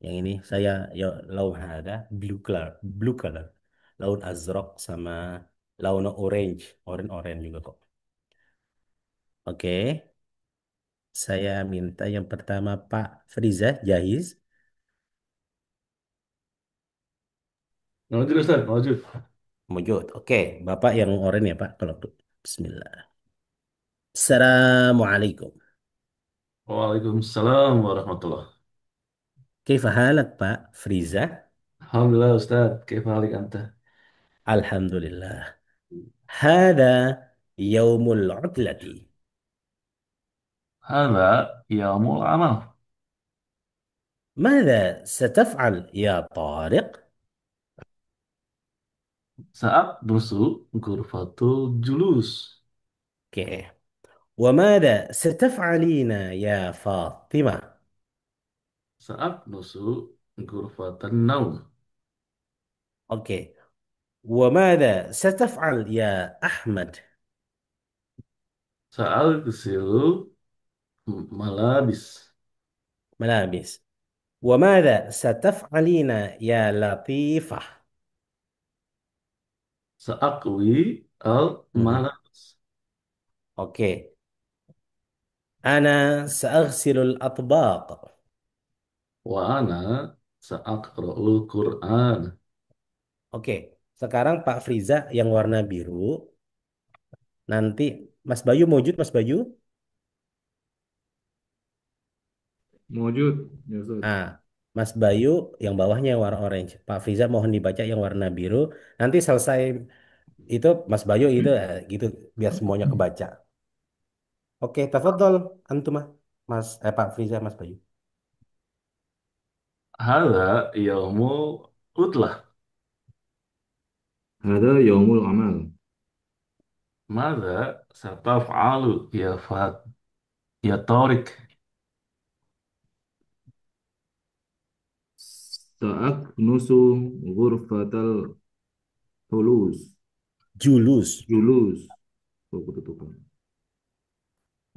Yang ini saya ya laun ada blue color, laun azraq sama laun orange, orange juga kok. Oke, saya minta yang pertama Pak Friza Jahiz, Lanjut Ustaz, lanjut. mujud. Oke, Bapak yang orange ya Pak. Kalau Bismillah. Assalamualaikum. Waalaikumsalam warahmatullah. Kaifa halak Pak Friza? Alhamdulillah Ustaz, kebalik anta. Alhamdulillah. هذا يوم العطلة. Hada yaumul amal. ماذا ستفعل يا طارق؟ Saat busuk, ghurfatul julus. اوكي. وماذا ستفعلين يا فاطمة؟ Saat busuk, ghurfatan naum. اوكي. وماذا ستفعل يا أحمد؟ سأغسل ملابس. ملابس. وماذا ستفعلين يا لطيفة؟ سأقوي Mhm. الملابس. Oke. أنا سأغسل الأطباق. وأنا سأقرأ القرآن. Oke. Sekarang Pak Friza yang warna biru. Nanti Mas Bayu wujud, Mas Bayu. Mewujud, ya Ustaz. Ah, Mas Bayu yang bawahnya yang warna orange. Pak Friza mohon dibaca yang warna biru. Nanti selesai itu Mas Bayu itu gitu biar semuanya kebaca. Oke, tafadhol antum Mas Pak Friza Mas Bayu. هذا يوم عطلة. Hada yaumul amal. ماذا ستفعل يا طارق؟ Sa'aknusu ghurfatal hulus. Julus. Julus. Oh, ketutupan.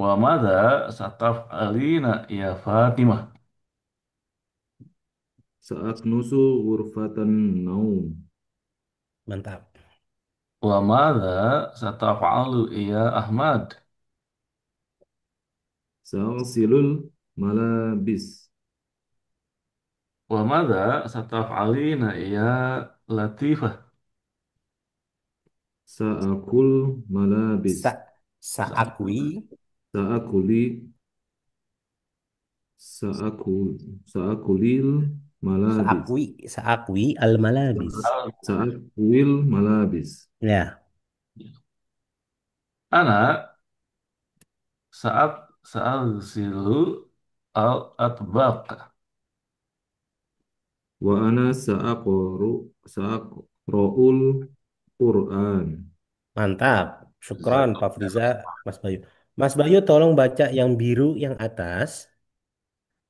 وماذا ستفعلين يا فاطمة؟ Sa'aknusu ghurfatan naum. Mantap. وماذا ستفعل يا أحمد؟ Sa'asilul malabis. وماذا ستفعلين يا لطيفة؟ Sa'akul malabis. Sa saakwi Sa'akuli. Sa'akul. Sa'akulil malabis. saakwi al malabis. Sa'akwil malabis. Ya, أنا سأغسل الأطباق. Wa ana sa'aqra'ul Qur'an. mantap. Syukron Pak Friza, Mas Bayu. Mas Bayu tolong baca yang biru yang atas.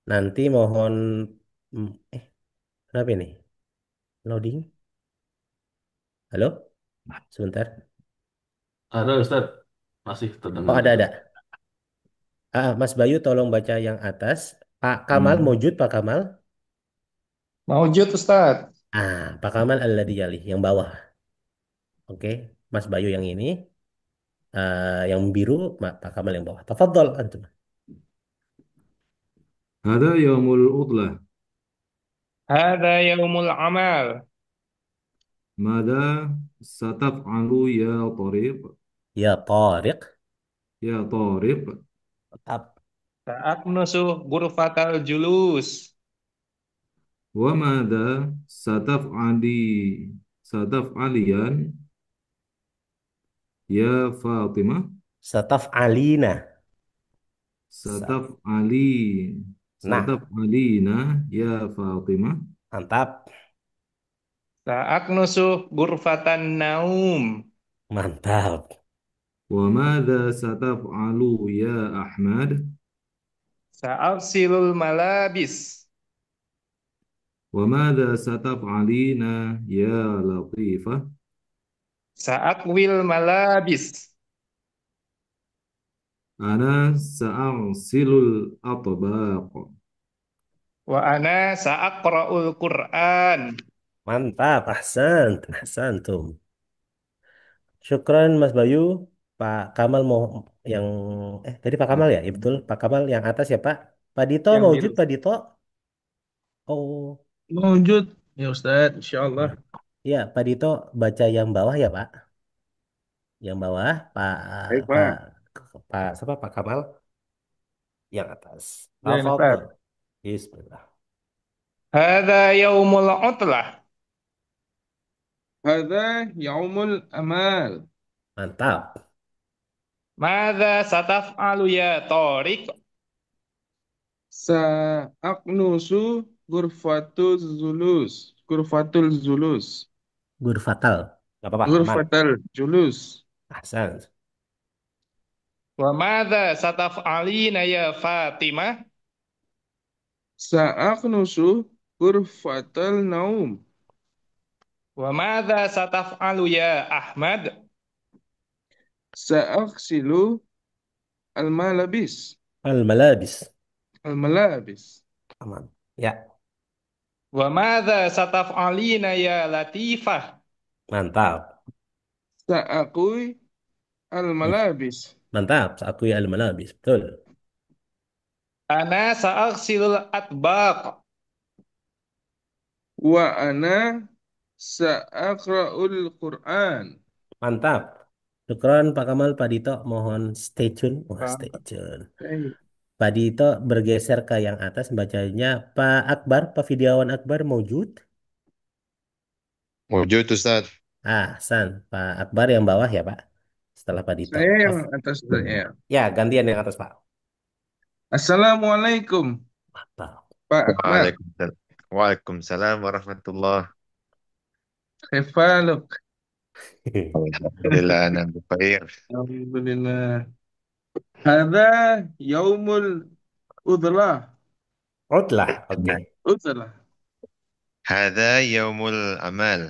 Nanti mohon hmm, kenapa ini? Loading. Halo? Sebentar. Ada Ustaz, masih Oh, terdengar. ada. Mas Bayu tolong baca yang atas. Pak Kamal Hmm. mewujud Pak Kamal. Mawujud Ustadz. Pak Kamal alladhi yalih yang bawah. Oke, Mas Bayu yang ini, yang biru, Pak Kamal yang bawah. Tafadhol antum. Hada yaumul udlah. هذا يوم العمل. Mada sataf'alu ya Tariq? Ya Tariq. Ya Tariq. Tetap. سأكنس غرفة الجلوس. Wa mada sataf'alian ya Fatimah? Sataf alina. Sa- Sataf'ali. Nah, Sataf'alina ya Fatimah. mantap. سأكنس غرفة النوم. Mantap. Wa mada sataf'alu ya Ahmad? سأغسل الملابس. Wa mada sataf'alina ya Latifah? سأكوي الملابس. Ana sa'arsilul atbaq. وأنا سأقرأ القرآن. Mantap. Ahsantum. Syukran Mas Bayu. Pak Kamal mau yang tadi Pak Kamal ya? Ya betul. Pak Kamal yang atas ya, Pak. Pak Dito Yang mewujud biru. Pak Dito. Oh, Mewujud ya Ustadz, insya Allah. nah. Ya, Pak Dito baca yang bawah ya, Pak. Yang bawah, Baik, Pak Pak. Pak siapa Pak Kamal yang atas. Ya, ini, Pak. Tafadhol. Bismillah. هذا يوم العطلة. Hadza yaumul amal. Mantap. ماذا ستفعل يا طارق؟ Sa'aknusu ghurfatul zulus. Ghurfatul zulus. Guru fatal. Gak apa-apa, aman. Ghurfatal julus. Ahsan. وماذا ستفعلين يا فاطمة؟ Sa'aknusu ghurfatal naum. وماذا ستفعل يا أحمد؟ Sa'aksilu Al-malabis. Al-malabis. Al-malabis. Aman. Ya, Wa madza sataf'alina ya Latifah? mantap. Sa'akui Hmm, al-malabis. Mantap. Aku ya al-malabis. Betul. Ana sa'agsilul atbaq. Wa ana sa'akra'ul Qur'an. Mantap. Syukron Pak Kamal, Pak Dito. Mohon stay tune. Wah, stay Baik. tune. Pak Dito bergeser ke yang atas bacanya Pak Akbar, Pak Fidiawan Akbar Maujud. Wujud Ustaz. San, Pak Akbar yang bawah ya Pak. Setelah Pak Dito. Saya yang atas ya. Ya, gantian yang atas Pak. Assalamualaikum, Mantap. Pak Akbar. Waalaikumsalam. Waalaikumsalam warahmatullah. Kefaluk. Alhamdulillah, ana bikhair. Alhamdulillah. Hada yaumul udlah. Outlah, oke. Udlah. Hadza yaumul amal.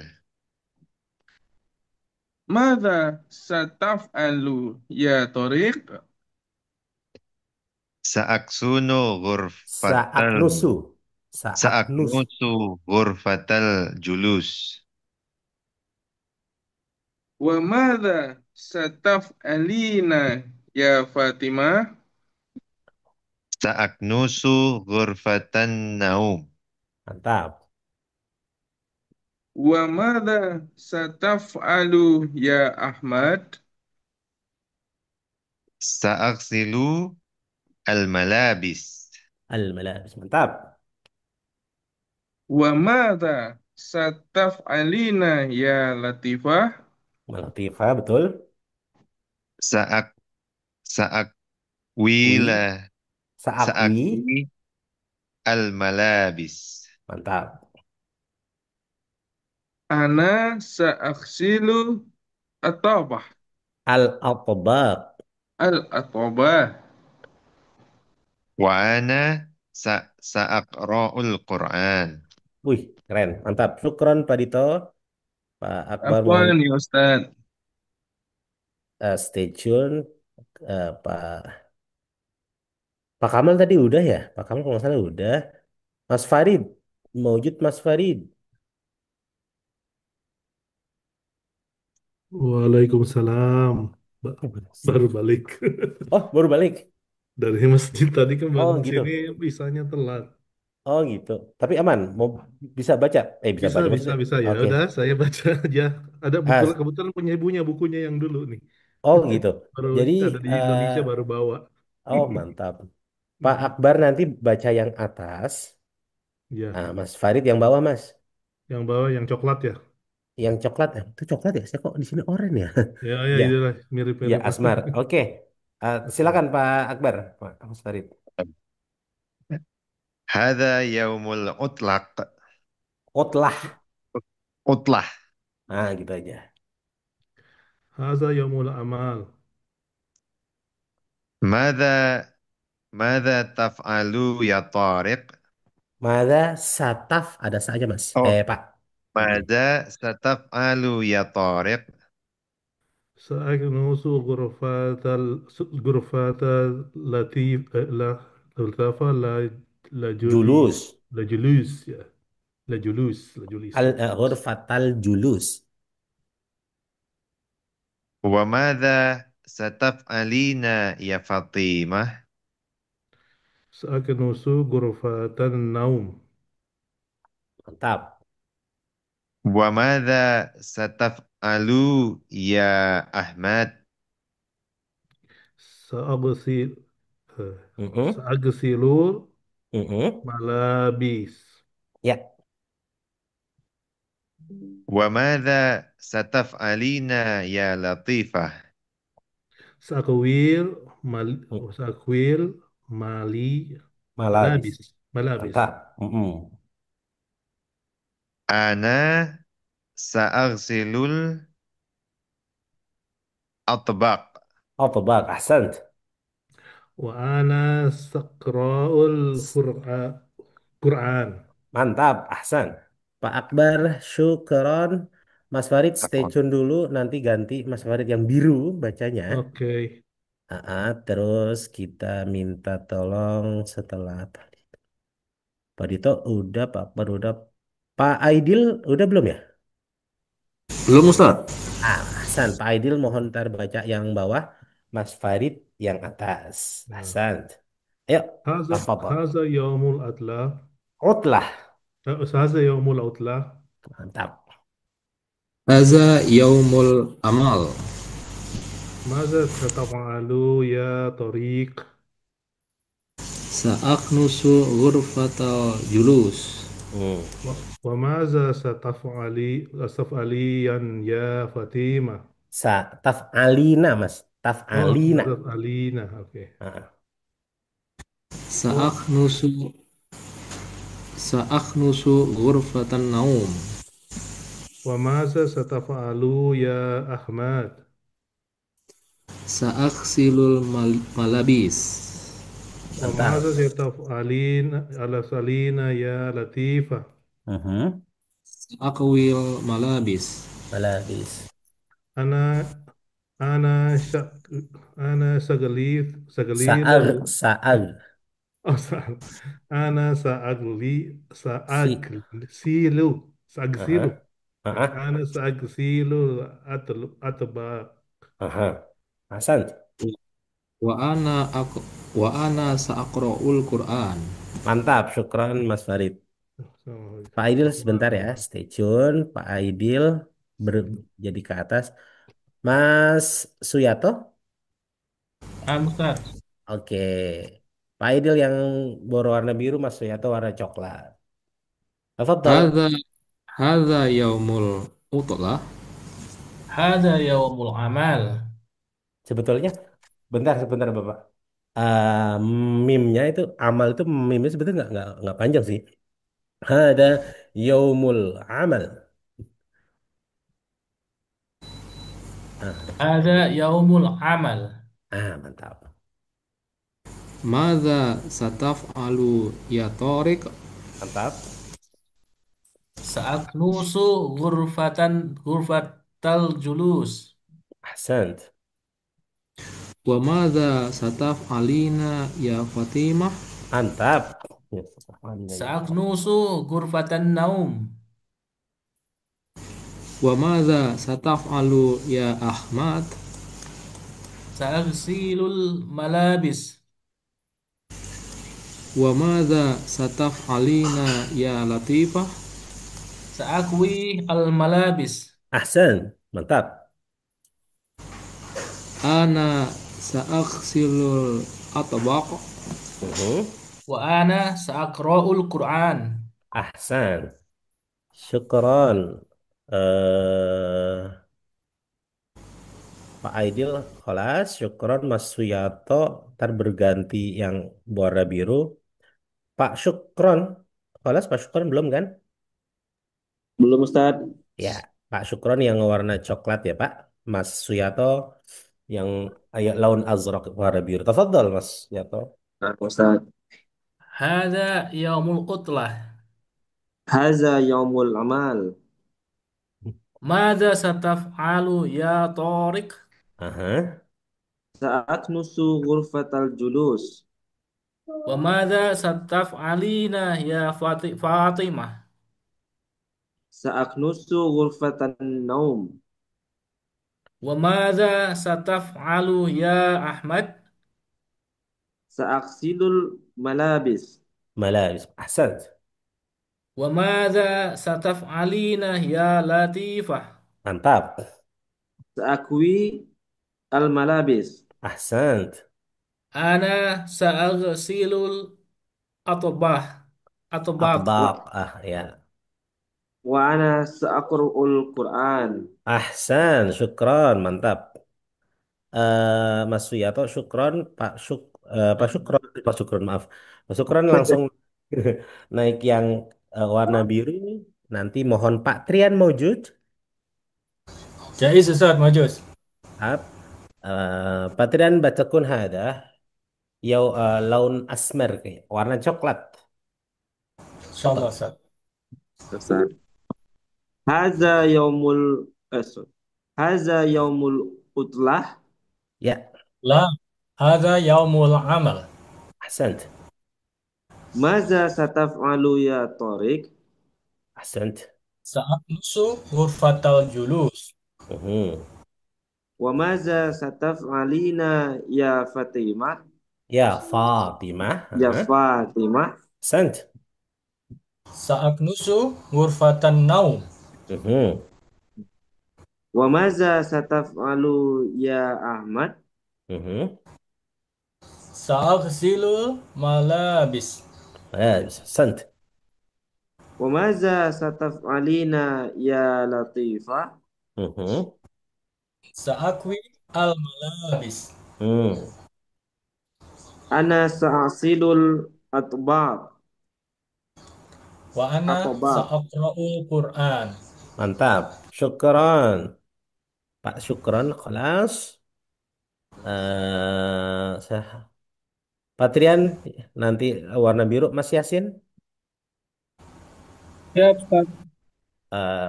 Mada sataf'alu ya Tariq? Sa'aksunu Saat ghurfatal nusu. Saat nus. Sa'aknusu ghurfatal julus. Wa mada sataf'alina ya Fatimah? Sa'aknusu ghurfatan naum. Mantap. Wa mada sataf'alu ya Ahmad? Sa'aksilu al-malabis. Al-malabis. Mantap. Wa mada sataf'alina ya Latifah? Malatifah, betul. Sa'ak Wi. Sa'akwila Saakwi. Sa'akwi al-malabis. Mantap. Ana sa'aksilu at-tabah. Al-atbaq. Al-atobah. Wa ana sa'aqra'ul Qur'an. Wih, keren. Mantap. Syukron Pak Dito. Pak Akbar mohon Afwan ya Ustaz. stay tune. Pak Kamal tadi udah ya? Pak Kamal kalau nggak salah udah. Mas Farid. Maujud Mas Farid. Waalaikumsalam. Ba- Baru balik Oh, baru balik. dari masjid tadi kan Oh, bangun gitu. sini bisanya telat. Oh, gitu. Tapi aman, mau bisa baca? Bisa Bisa, baca bisa, maksudnya? bisa ya. Oke. Udah, saya baca aja. Ada buku Ah, kebetulan punya ibunya bukunya yang dulu nih. oh, gitu. Baru Jadi, ada di eh, Indonesia baru bawa. oh mantap. Pak Mm, Akbar nanti baca yang atas. Ya, Mas Farid yang bawah, Mas. yang bawa yang coklat ya. Yang coklat, itu coklat ya? Saya kok di sini oranye ya? Ya, ya, Ya, itulah ya mirip-mirip. Asmar. Oke. Oke. Silakan Pak Akbar, Pak Mas Farid. Hadza yaumul utlaq. Kotlah. Utlah. Gitu aja. Haza yaumul amal. Madza madza taf'alu ya Tariq? Mada sataf ada saja Mas. Oh, Pak. Mm-mm. madza sataf'alu ya Tariq? سأكنس غرفة لطيف لا لطافة لا لا جولي Julus. لا جلوس لا جلوس لا جلوس Ghurfatal julus. Wa madza sataf'alina ya Fatimah? سأكنس غرفة النوم Mantap. Wa madza sataf'alu ya Ahmad? سأغسل Mm-mm. سأغسل Mm-mm. ملابس Ya. Wa madza sataf'alina ya Latifah? سأكويل Mm. سأكويل مالي Malabis. ملابس Mantap. Mm-mm. Ana sa'agsilul atbaq. Atbaq. Ahsant. وأنا سأقرأ القرآن Mantap. Ahsan. Pak Akbar, syukron. Mas Farid, stay tune dulu. Nanti ganti Mas Farid yang biru bacanya. Oke. Terus kita minta tolong setelah Pak Dito udah, Pak Per udah, Pak Aidil udah belum ya? Belum Ustaz. Hasan, Pak Aidil mohon ntar baca yang bawah, Mas Farid yang atas. نعم. Hasan, ayo, هذا tafadhol. هذا يوم العطلة. Utlah, هذا يوم العطلة. mantap. Hadza yaumul amal. ماذا ستفعل يا طريق؟ Sa'aknusu ghurfatal julus. Hmm. وماذا ستفعلين يا فاطمة؟ Taf'alina, Mas, Oh, taf'alina. ستفعلين. Oke. Ah, Sa'aknusu Sa'aknusu ghurfatan naum. وماذا ستفعل يا أحمد؟ Sa'aksilul malabis. وماذا mantap. ستفعلين يا لطيفة؟ Mhm. Sa'akwil malabis. Malabis. أنا أنا ش... أنا سأغليظ Sa'ag. أو أنا Si. سأغسل. Aha. Aha. أنا سأغسل الأطباق. Aha. Hasan. Wa ana ak wa ana sa'aqra'ul Qur'an. Mantap. Syukran, Mas Farid. So, Pak Aidil sebentar ya. Stay tune. Pak Aidil jadi ke atas. Mas Suyato. Ustaz. Oke. Pak Aidil yang berwarna biru, Mas Suyato warna coklat. Tafadhol. Hadza hadza yaumul utlah. Hada yaumul amal. Sebetulnya, sebentar Bapak. Eh, meme-nya itu, amal itu meme-nya sebetulnya nggak panjang sih. Ada yaumul amal. Ah, Hada yaumul amal. mantap. Madza sataf'alu ya Tariq? Mantap. Sa'aknusu ghurfatal julus. Ahsant. Wa madza sataf'alina ya Fatimah? Mantap. Ya, subhanallah, ya. Sa'aknusu ghurfatan naum. Wa madza sataf'alu ya Ahmad? Sa'agsilul malabis. Wa madza sataf'alina ya Latifah? Sa'akwi al malabis. Ahsan. Mantap. Ana sa'aksilul atbaq. Mhm. Wa ana sa'akra'ul Qur'an. Ahsan. Syukron. eh Pak Aidil, kholas. Syukron, Mas Suyato. Ntar berganti yang warna biru. Pak Syukron. Kholas, Pak Syukron belum kan? Belum Ustadz. Ya, Pak Syukron yang warna coklat ya, Pak. Mas Suyato yang ayat laun azraq warna biru. Tafadhol, Mas Suyato. Nah, Ustadz. Hada yaumul utlah. Haza yaumul amal. Mada sataf'alu ya Tariq? Aha. Saat nusu ghurfatal julus. Wa mada sataf'alina ya Fatimah? Saat nusu ghurfatan naum. Wa mada sataf'alu ya Ahmad? Sa'aksilul malabis. Malabis. Ahsan. Wa mada sataf'alina ya Latifah? Mantap. Sa'akwi al malabis. Ahsan. Ana sa'agsilul atbah. Atbaq. Atbaq. Ya. Wa ana sa'aqra'ul Qur'an. Ahsan. Syukron. Mantap. Mas Suyato, syukron. Pak Syukron. Pak Syukron, maaf. Pak Syukron langsung naik yang warna biru. Nanti mohon Pak Trian Mojud. Jais Ustaz, majus. Maaf. Pak Trian bacakan hada. Laun asmer kayak warna coklat. Insyaallah Tafadhol. Ustaz. Ustadz. Haza yaumul Haza yaumul utlah. Ya, La Hadza yaumul amal. أحسنت. Maza sataf'alu ya Torik? أحسنت. Sa'aknusu ghurfatal julus. مهم. Wa maza sataf'alina ya Fatimah? يا فاطمة. Ya أها. Fatimah? أحسنت. Sa'aknusu ghurfatan naum. مهم. Wa maza sataf'alu ya Ahmad? مهم. Sa'aghsilul malabis. أحسنت. Wa maza sataf'alina ya Latifah? مهم. Sa'akwi al malabis. مم. Ana sa'asilul atbaq. Wa ana Atbaq. sa'aqra'ul Qur'an. mantap, syukran Pak, syukran kelas. Saya Patrian nanti warna biru, Mas Yasin. Siap, Ustaz.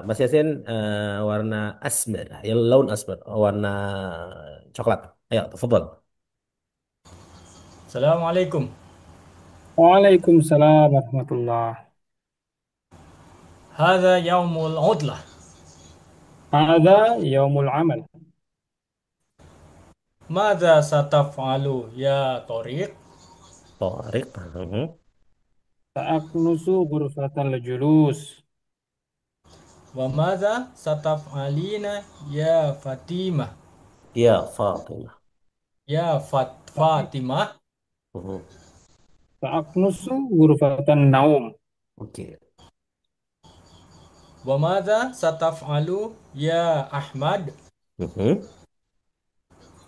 Mas Yasin warna asmer, ya laun asmer, warna coklat. Ayo, tafadhol. Assalamualaikum. Waalaikumsalam warahmatullah. Hadza yaumul udlah. Hadza yaumul amal. Madza sataf'alu ya Tariq? Tarik. Mhm. Sa'aknusu ghurfatal julus. Wa madza sataf'alina ya Fatimah? Ya Fatimah. Ya Fatimah. Mhm. Sa'aknusu ghurfatan naum. Oke. Wa madza sataf'alu ya Ahmad? Mhm.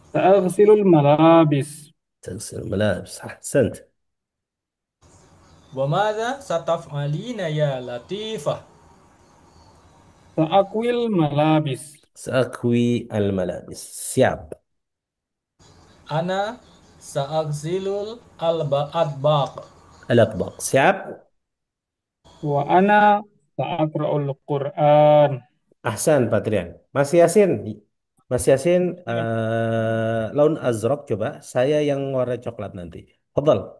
Sa'aghsilul malabis. تغسل الملابس. أحسنت. Wa madza sataf'alina ya Latifah? Sa'akwil malabis. سأكوي الملابس. siap. Ana sa'aghsilul atbaq. الأطباق. siap. Wa ana sa'akra'ul Qur'an. Ahsan, Patrian. Mas Yasin. Mas Yasin, laun azraq coba. Saya yang warna coklat nanti. Fadal.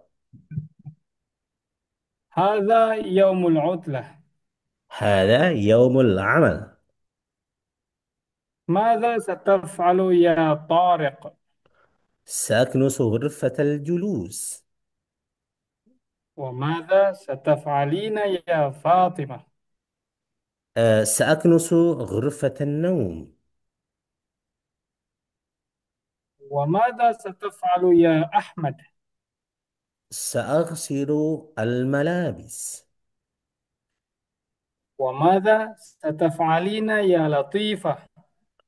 Hadza yaumul utlah. هذا يوم العمل. ماذا ستفعل يا طارق؟ سأكنس غرفة الجلوس. وماذا ستفعلين يا فاطمة؟ سأكنس غرفة النوم. وماذا ستفعل يا أحمد؟ سأغسل الملابس. وماذا ستفعلين يا لطيفة؟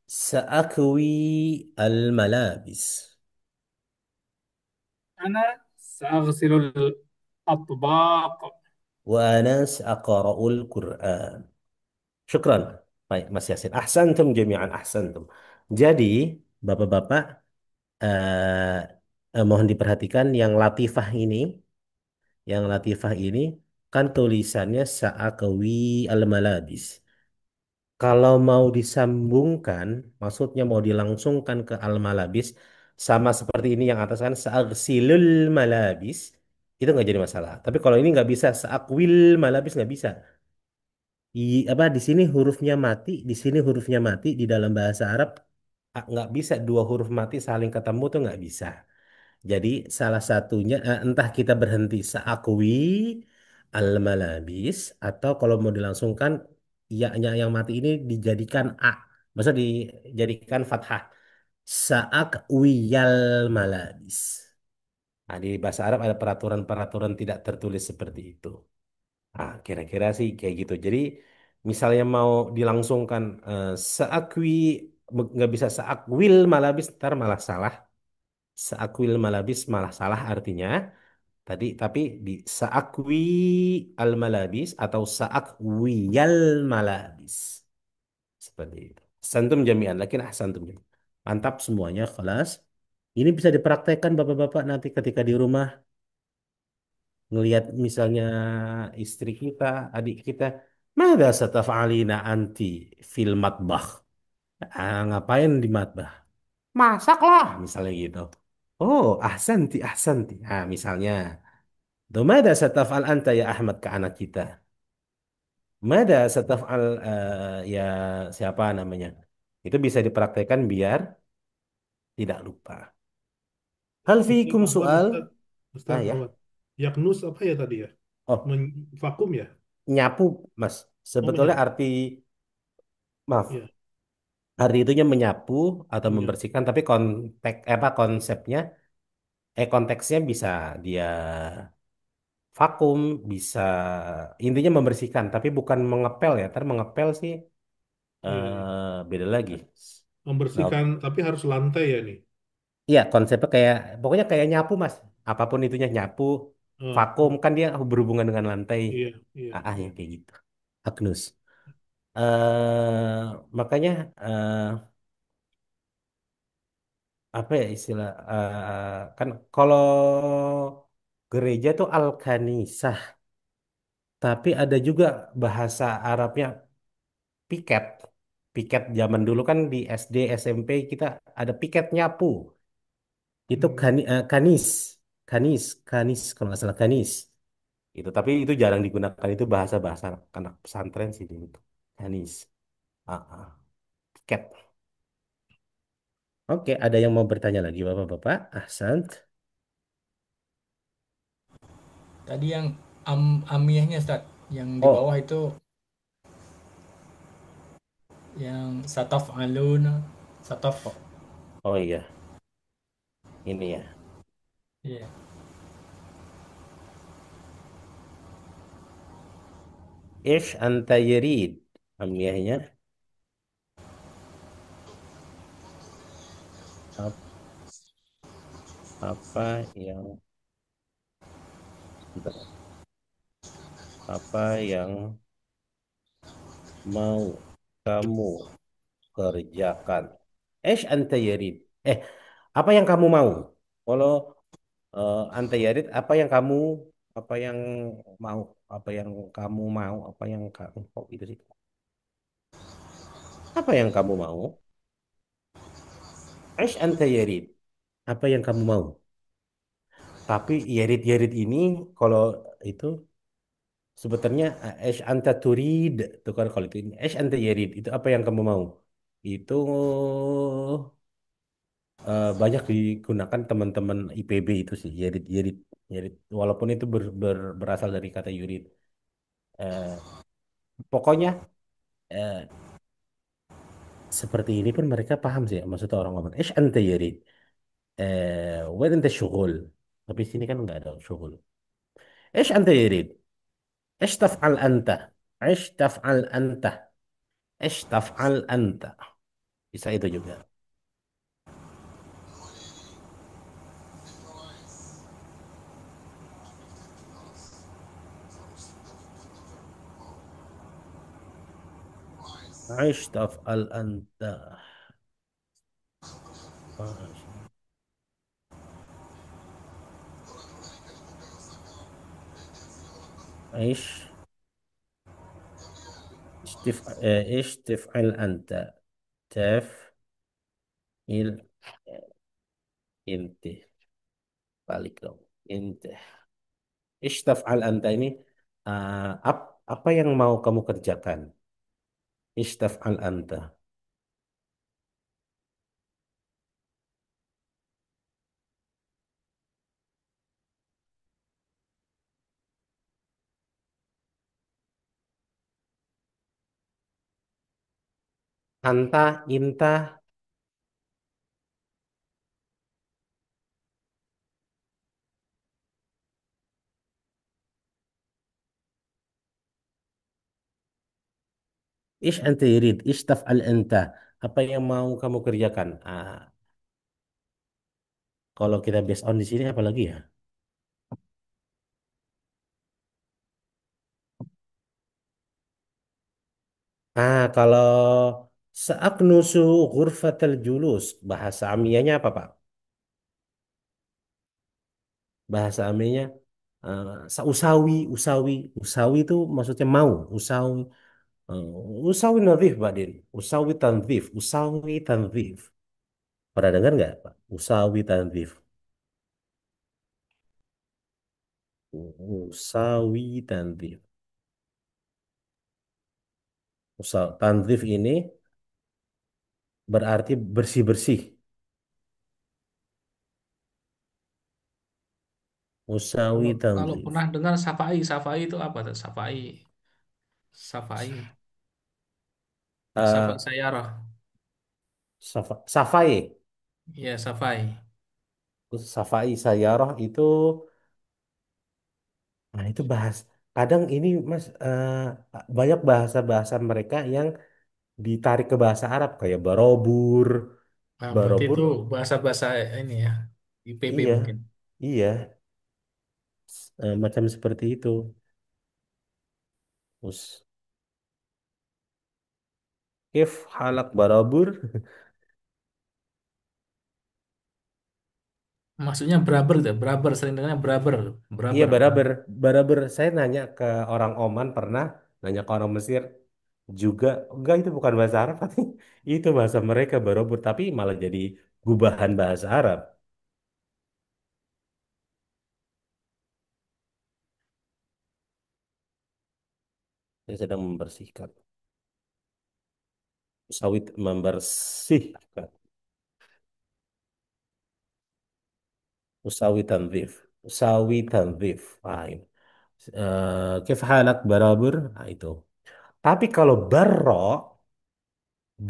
سأكوي الملابس. أنا سأغسل الأطباق. وأنا سأقرأ القرآن. Syukran. Baik, Mas Yasin. Ahsantum jami'an, ahsantum. Jadi, Bapak-bapak, mohon diperhatikan yang latifah ini kan tulisannya sa'akawi al-malabis. Kalau mau disambungkan, maksudnya mau dilangsungkan ke al-malabis, sama seperti ini yang atas kan sa'agsilul malabis, itu nggak jadi masalah. Tapi kalau ini nggak bisa, sa'akwil malabis nggak bisa. Di sini hurufnya mati, di sini hurufnya mati di dalam bahasa Arab, nggak bisa dua huruf mati saling ketemu tuh nggak bisa. Jadi salah satunya entah kita berhenti seakwi al-malabis atau kalau mau dilangsungkan ya-nya yang mati ini dijadikan a, maksudnya dijadikan fathah. Sa'akwiyal malabis. Nah, di bahasa Arab ada peraturan-peraturan tidak tertulis seperti itu. Kira-kira sih kayak gitu. Jadi misalnya mau dilangsungkan seakwi, nggak bisa seakwil malabis, ntar malah salah. Seakwil malabis malah salah artinya. Tapi di seakwi al malabis atau seakwiyal malabis. Seperti itu. Santum jami'an, lakin ahsantum jami'an. Mantap semuanya, kelas. Ini bisa dipraktekkan bapak-bapak nanti ketika di rumah ngelihat misalnya istri kita, adik kita, mada sataf'alina anti fil matbakh? Ngapain di matbah? Masaklah, misalnya gitu. Oh, ahsanti, ahsanti. Nah, misalnya, Mada sataf'al anta ya Ahmad ke anak kita. Mada sataf'al ya siapa namanya. Itu bisa dipraktekkan biar tidak lupa. Hal Ustaz fiikum Ahmad, soal? Ustaz. Ah Ustaz ya. Ahmad. Yaknus apa ya tadi ya? Oh, Vakum ya? nyapu, Mas. Oh, Sebetulnya menyapu. arti, maaf, Ya, arti itunya menyapu atau menyapu. membersihkan, tapi apa konsepnya, konteksnya bisa dia vakum, bisa intinya membersihkan, tapi bukan mengepel ya. Ntar mengepel sih Iya, iya. beda lagi. Nah, Membersihkan, tapi harus lantai ya nih. iya konsepnya kayak pokoknya kayak nyapu Mas. Apapun itunya nyapu, Oh, vakum kan dia berhubungan dengan lantai. iya, iya, Ya iya. kayak gitu. Agnus. Makanya apa ya istilah kan kalau gereja tuh al-kanisah, tapi ada juga bahasa Arabnya piket. Piket zaman dulu kan di SD, SMP kita ada piket nyapu. Itu Hmm. kanis, kanis kalau nggak salah kanis. Itu tapi itu jarang digunakan itu bahasa-bahasa anak pesantren sih dulu tuh. Kanis. Ah, ah. Piket. Oke, ada yang mau bertanya lagi Bapak-bapak? Ahsan. Tadi yang amiyahnya Ustaz, yang di bawah Oh, itu yang sataf alun, sataf, oh, oh iya, ini ya. iya. Ish anta yurid. Amiyahnya ap- apa yang apa yang mau kamu kerjakan? Ish anta yurid. Eh, apa yang kamu mau? Kalau anta yurid, apa yang mau, apa yang kamu mau, apa yang kamu oh, itu sih. Apa yang kamu mau? Ish anta yurid. Apa yang kamu mau? Tapi yerit-yerit ini kalau itu sebetulnya esh anta turid itu kan kalau itu esh anta yerit itu apa yang kamu mau? Itu banyak digunakan teman-teman IPB itu sih yerit-yerit yerit walaupun itu berasal dari kata yurid. Eh, pokoknya eh, seperti ini pun mereka paham sih maksudnya orang ngomong esh anta yerit. Where anta syughul. Tapi sini kan nggak ada syughul. Esh anta yerit. ايش تفعل أنت؟ ايش تفعل أنت؟ ايش تفعل أنت؟ Bisa itu juga. ايش تفعل أنت؟ ايش ايش تفعل أنت؟ تفعل انت balik dong. Inte. ايش تفعل أنت ini apa yang mau kamu kerjakan? ايش تفعل أنت؟ Anta, inta, ايش أنت يريد؟ ايش تفعل أنت؟ Apa yang mau kamu kerjakan? Kalau kita based on di sini apalagi ya? Kalau seaknusu ghurfatal julus, bahasa amiyahnya apa, Pak? Bahasa amiyahnya usawi itu maksudnya mau, usawi nadhif, Pak Din. Usawi tanzif, usawi tanzif. Pernah dengar nggak, Pak? Usawi tanzif. Usawi tanzif. Tanzif ini berarti bersih-bersih. Usawi Kalau kalau tanzif. pernah dengar Safai, Safai itu apa tuh? Safai, Safai, Safai Eh, Sayarah. Safai. Ya, Safai. Safai Sayyarah itu, nah itu bahas. Kadang ini Mas, banyak bahasa-bahasa mereka yang ditarik ke bahasa Arab kayak barobur, Nah, berarti barobur. itu bahasa-bahasa ini ya, IPB Iya, mungkin. iya, macam seperti itu. Us, kif halak barobur. Maksudnya braber tuh, braber sering dengarnya braber, Iya, braber. baraber, baraber. Saya nanya ke orang Oman pernah, nanya ke orang Mesir juga, enggak itu bukan bahasa Arab, tapi itu bahasa mereka barobur, tapi malah jadi gubahan bahasa Arab. Saya sedang membersihkan. Sawit membersihkan. Usawi tanzif. Usawi tanzif. Ah, ini. Kif halak barabur? Nah, itu. Tapi kalau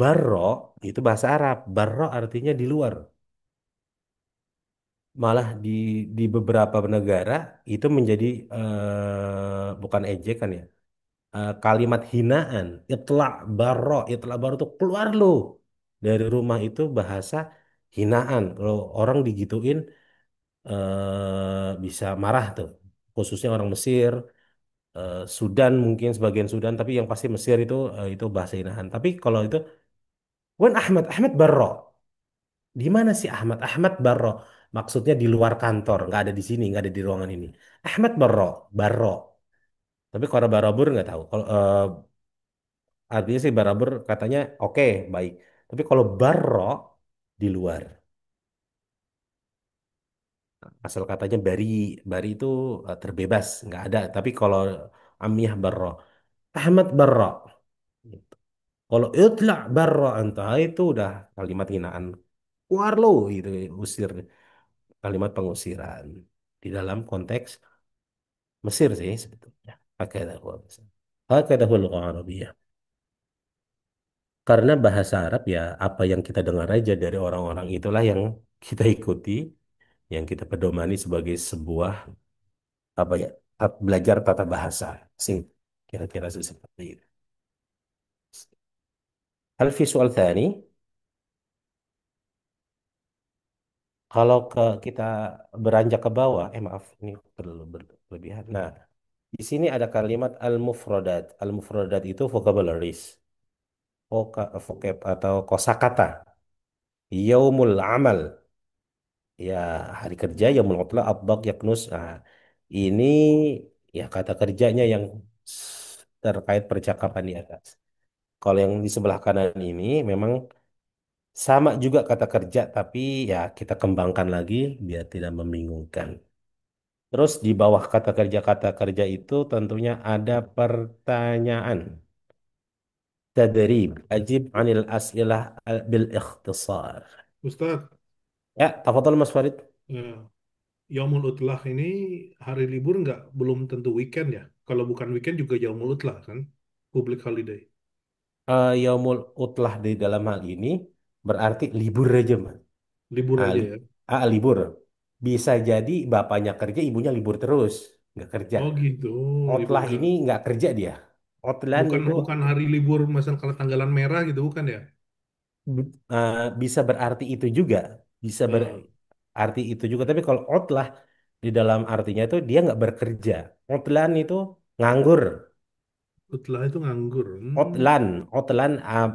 barro itu bahasa Arab. Barro artinya di luar. Malah di beberapa negara itu menjadi bukan ejekan ya. Kalimat hinaan. Itla barro itu keluar lo dari rumah, itu bahasa hinaan. Kalau orang digituin bisa marah tuh, khususnya orang Mesir, Sudan, mungkin sebagian Sudan, tapi yang pasti Mesir itu bahasa inahan. Tapi kalau itu, wan Ahmad Barro, di mana sih Ahmad? Ahmad Barro, maksudnya di luar kantor, nggak ada di sini, nggak ada di ruangan ini. Ahmad Barro, Barro. Tapi kalau Barabur nggak tahu. Kalau artinya sih Barabur katanya oke, baik. Tapi kalau Barro di luar, asal katanya bari itu terbebas, nggak ada. Tapi kalau Amiyah Barro, Ahmad Barra. Gitu. Kalau itla barra anta itu udah kalimat hinaan. Keluar lo itu, usir, kalimat pengusiran di dalam konteks Mesir sih sebetulnya. Hakadha huwa Hakadha huwa lughah Arabiyah. Karena bahasa Arab ya apa yang kita dengar aja dari orang-orang itulah yang kita ikuti, yang kita pedomani sebagai sebuah apa ya, belajar tata bahasa. Sing kira-kira seperti itu. Hal fi soal tani, kalau kita beranjak ke bawah, maaf, ini berlebihan. Nah, di sini ada kalimat al-mufradat. Al-mufradat itu vocabularies, vocab atau kosakata. Yaumul amal, ya hari kerja. Yaumul utla, atbaq, yaknus. Nah, ini ya kata kerjanya yang terkait percakapan di atas. Kalau yang di sebelah kanan ini memang sama juga kata kerja, tapi ya kita kembangkan lagi biar tidak membingungkan. Terus di bawah kata kerja itu tentunya ada pertanyaan. Tadrib. Ajib anil as'ilah bil ikhtisar. Ustadz, Ya, tafadhol Mas Farid. ya, Yaumul Utlah ini hari libur nggak? Belum tentu weekend ya. Kalau bukan weekend juga Yaumul Utlah kan? Public holiday. Yaumul utlah di dalam hal ini berarti libur aja, Mas. Libur Ah, aja li- ya. libur. Bisa jadi bapaknya kerja, ibunya libur terus, nggak kerja. Oh gitu, Otlah liburnya. ini nggak kerja dia. Otlan Bukan itu bukan hari libur misalnya kalau tanggalan merah gitu bukan ya? bisa berarti itu juga, bisa Eh, berarti itu juga. Tapi kalau otlah di dalam artinya itu dia nggak bekerja. Otlan itu nganggur. Utlah itu nganggur. Otlan, otlan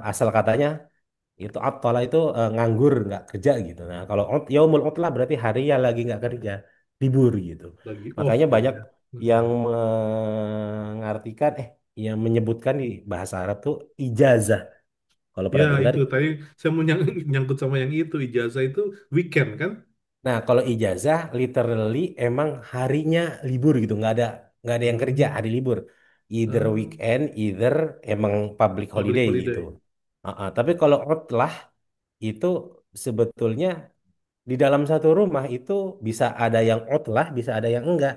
asal katanya itu atola itu nganggur, nggak kerja gitu. Nah, kalau yaumul otlah berarti hari yang lagi nggak kerja, libur gitu. Lagi off Makanya gitu banyak ya. yang mengartikan, yang menyebutkan di bahasa Arab tuh ijazah. Kalau Ya pernah dengar, itu tadi saya mau nyangkut sama yang itu ijazah itu weekend kan? Nah, kalau ijazah literally emang harinya libur gitu, nggak ada yang kerja Hmm. hari libur. Either Ah, weekend, either emang public public holiday gitu. holiday. Tapi kalau utlah itu sebetulnya di dalam satu rumah itu bisa ada yang utlah, bisa ada yang enggak.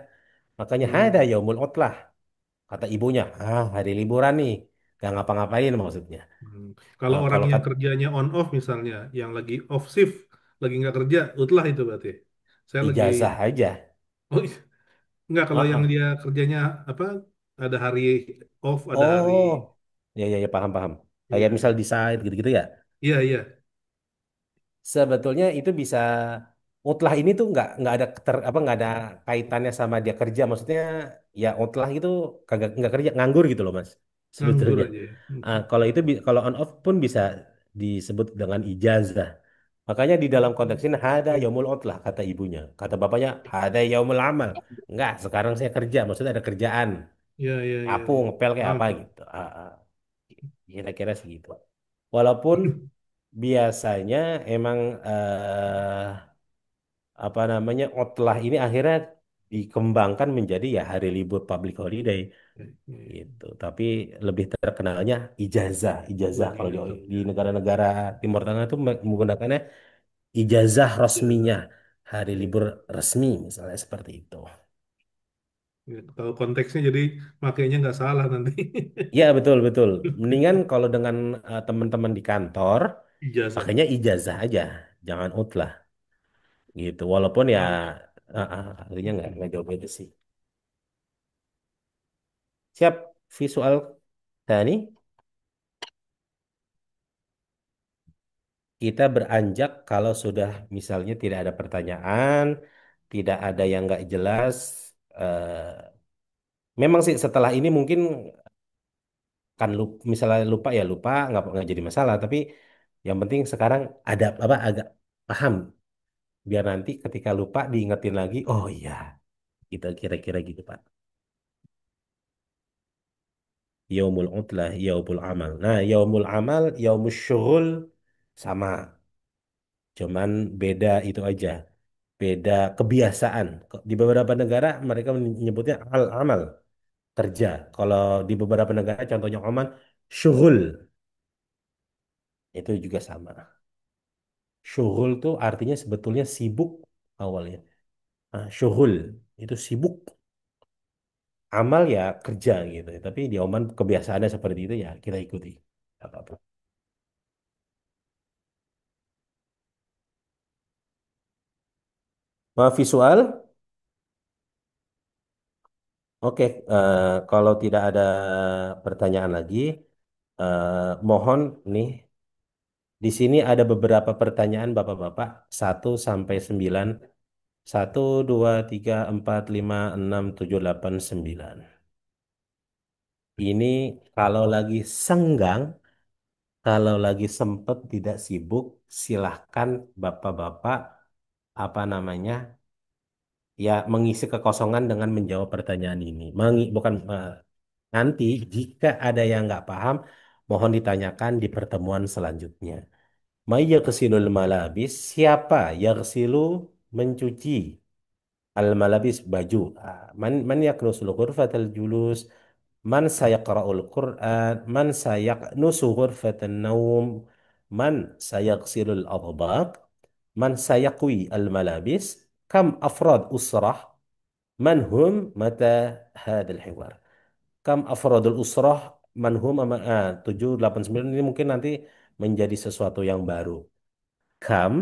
Makanya ada Hmm. yaumul utlah, kata ibunya. Hari liburan nih, nggak ngapa-ngapain maksudnya. Hmm. Kalau orang Kalau yang kerjanya on off misalnya, yang lagi off shift, lagi nggak kerja, utlah itu berarti. Saya lagi, ijazah aja. oh nggak kalau yang Ah, dia kerjanya apa? Ada hari off, ada hari, Oh, ya, paham, paham. Kayak iya, misal di site gitu-gitu ya. iya, iya, Sebetulnya itu bisa utlah ini tuh nggak ada nggak ada kaitannya sama dia kerja. Maksudnya ya utlah itu kagak nggak kerja nganggur gitu loh Mas. nganggur Sebetulnya. aja ya. Kalau itu kalau on off pun bisa disebut dengan ijazah. Makanya di dalam konteks ini ada yaumul utlah kata ibunya. Kata bapaknya ada yaumul amal. Enggak, sekarang saya kerja. Maksudnya ada kerjaan. Iya, iya, iya, Apa iya. ngepel kayak Paham, apa Pak. gitu. Kira-kira segitu. Walaupun biasanya emang apa namanya outlah ini akhirnya dikembangkan menjadi ya hari libur public holiday Iya, iya, iya. gitu. Tapi lebih terkenalnya ijazah, ijazah Lebih kalau di ketepnya. negara-negara Timur Tengah itu menggunakannya ijazah resminya, Ijazah. hari Iya. libur resmi misalnya seperti itu. Ya, tahu konteksnya jadi makainya nggak salah nanti. Ya betul betul. Mendingan kalau dengan teman-teman di kantor Ijazah. pakainya ijazah aja, jangan utlah gitu. Walaupun ya Paham. artinya nggak jauh beda sih. Siap visual tani kita beranjak kalau sudah misalnya tidak ada pertanyaan, tidak ada yang nggak jelas. Memang sih setelah ini mungkin kan misalnya lupa ya lupa nggak jadi masalah. Tapi yang penting sekarang ada apa agak paham biar nanti ketika lupa diingetin lagi. Oh iya, kita kira-kira gitu Pak. Yaumul utlah, yaumul amal. Nah, yaumul amal, yaumul syughul sama. Cuman beda itu aja. Beda kebiasaan. Di beberapa negara mereka menyebutnya al-amal, kerja. Kalau di beberapa negara contohnya Oman, syughul. Itu juga sama. Syughul tuh artinya sebetulnya sibuk awalnya. Syughul itu sibuk. Amal ya kerja gitu. Tapi di Oman kebiasaannya seperti itu ya kita ikuti. Nggak apa-apa. Visual. Oke, kalau tidak ada pertanyaan lagi, mohon nih di sini ada beberapa pertanyaan Bapak-Bapak, 1 sampai 9. 1, 2, 3, 4, 5, 6, 7, 8, 9. Ini kalau lagi senggang, kalau lagi sempet tidak sibuk, silahkan Bapak-Bapak apa namanya ya mengisi kekosongan dengan menjawab pertanyaan ini. Bukan nanti jika ada yang nggak paham, mohon ditanyakan di pertemuan selanjutnya. May yaghsilul malabis, siapa yaghsilu mencuci al malabis baju. Man yaknusul ghurfatal julus, man sayaqra'ul Qur'an, man sayaknusu ghurfatan naum, man sayaghsilul adbaq, man sayaqwi al malabis, kam afrad usrah, man hum mata hadal hiwar. Kam afradul usrah manhum 7, 8, 9 ini mungkin nanti menjadi sesuatu yang baru. Kam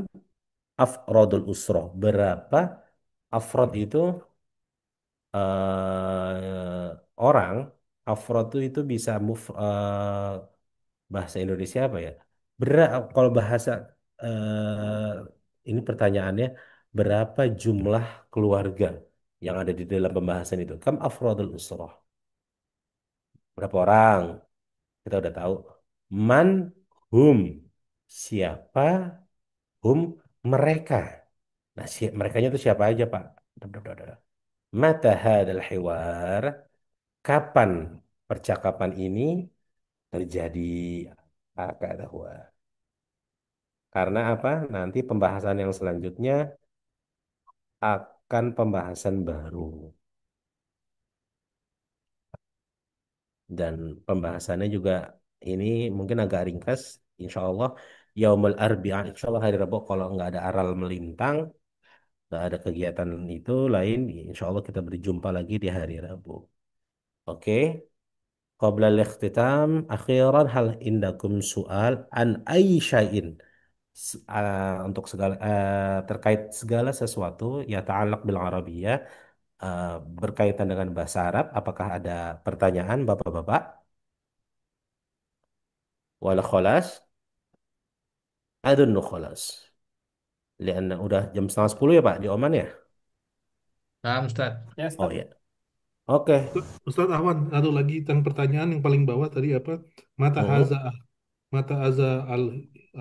afradul usrah. Berapa afrad itu orang. Afrad itu bisa move bahasa Indonesia apa ya? Kalau bahasa ini pertanyaannya berapa jumlah keluarga yang ada di dalam pembahasan itu? Kam afradul usrah. Berapa orang? Kita udah tahu. Man hum. Siapa hum mereka. Nah, merekanya itu siapa aja, Pak? Dap, dap, dap, dap. Mata hadal hiwar. Kapan percakapan ini terjadi? Kata huwa. Karena apa? Nanti pembahasan yang selanjutnya akan pembahasan baru. Dan pembahasannya juga ini mungkin agak ringkas. Insya Allah Yaumul Arbi'a, insya Allah hari Rabu kalau nggak ada aral melintang, nggak ada kegiatan itu lain, insya Allah kita berjumpa lagi di hari Rabu. Oke. Qabla al-ikhtitam, akhiran hal indakum su'al an ayyi syai'in. Untuk segala terkait segala sesuatu ya ta'allaq bil Arabiyyah, eh, berkaitan dengan bahasa Arab, apakah ada pertanyaan Bapak-bapak? Wala kholas? Adunnu kholas. Lian udah jam setengah 10 ya Pak di Oman ya? Paham, Ustaz? Ya, Oh Ustaz. ya. Oke. Ustaz Ahwan, satu lagi tentang pertanyaan yang paling bawah tadi apa? Mata Hmm. haza, mata haza al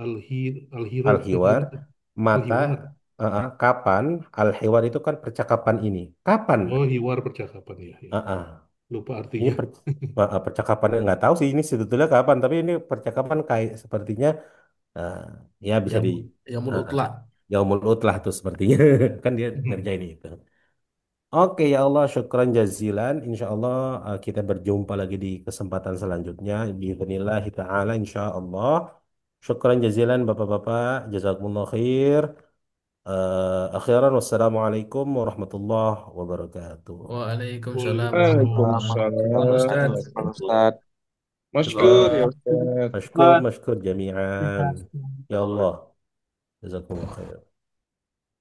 al hiro, Al-hiwar, al mata, hiwar. kapan, al-hiwar itu kan percakapan ini. Kapan? Oh, hiwar percakapan ya, ya. Lupa Ini artinya. percakapan nggak tahu sih ini sebetulnya kapan, tapi ini percakapan kayak sepertinya eh, ya bisa Yang di yang uh, mulut uh, lah. yaumul utlah tuh sepertinya kan dia ngerjain itu. Oke ya Allah, syukran jazilan. Insya Allah kita berjumpa lagi di kesempatan selanjutnya. Bismillah ta'ala insya Allah. Syukran jazilan Bapak-Bapak. Jazakumullah khair. Akhiran wassalamualaikum warahmatullahi wabarakatuh. Waalaikumsalam warahmatullahi wabarakatuh, Waalaikumsalam. Ustaz. Ustaz. Masykur ya Ustaz. Masykur, masykur jami'an. Ya Allah. Jazakumullah khair.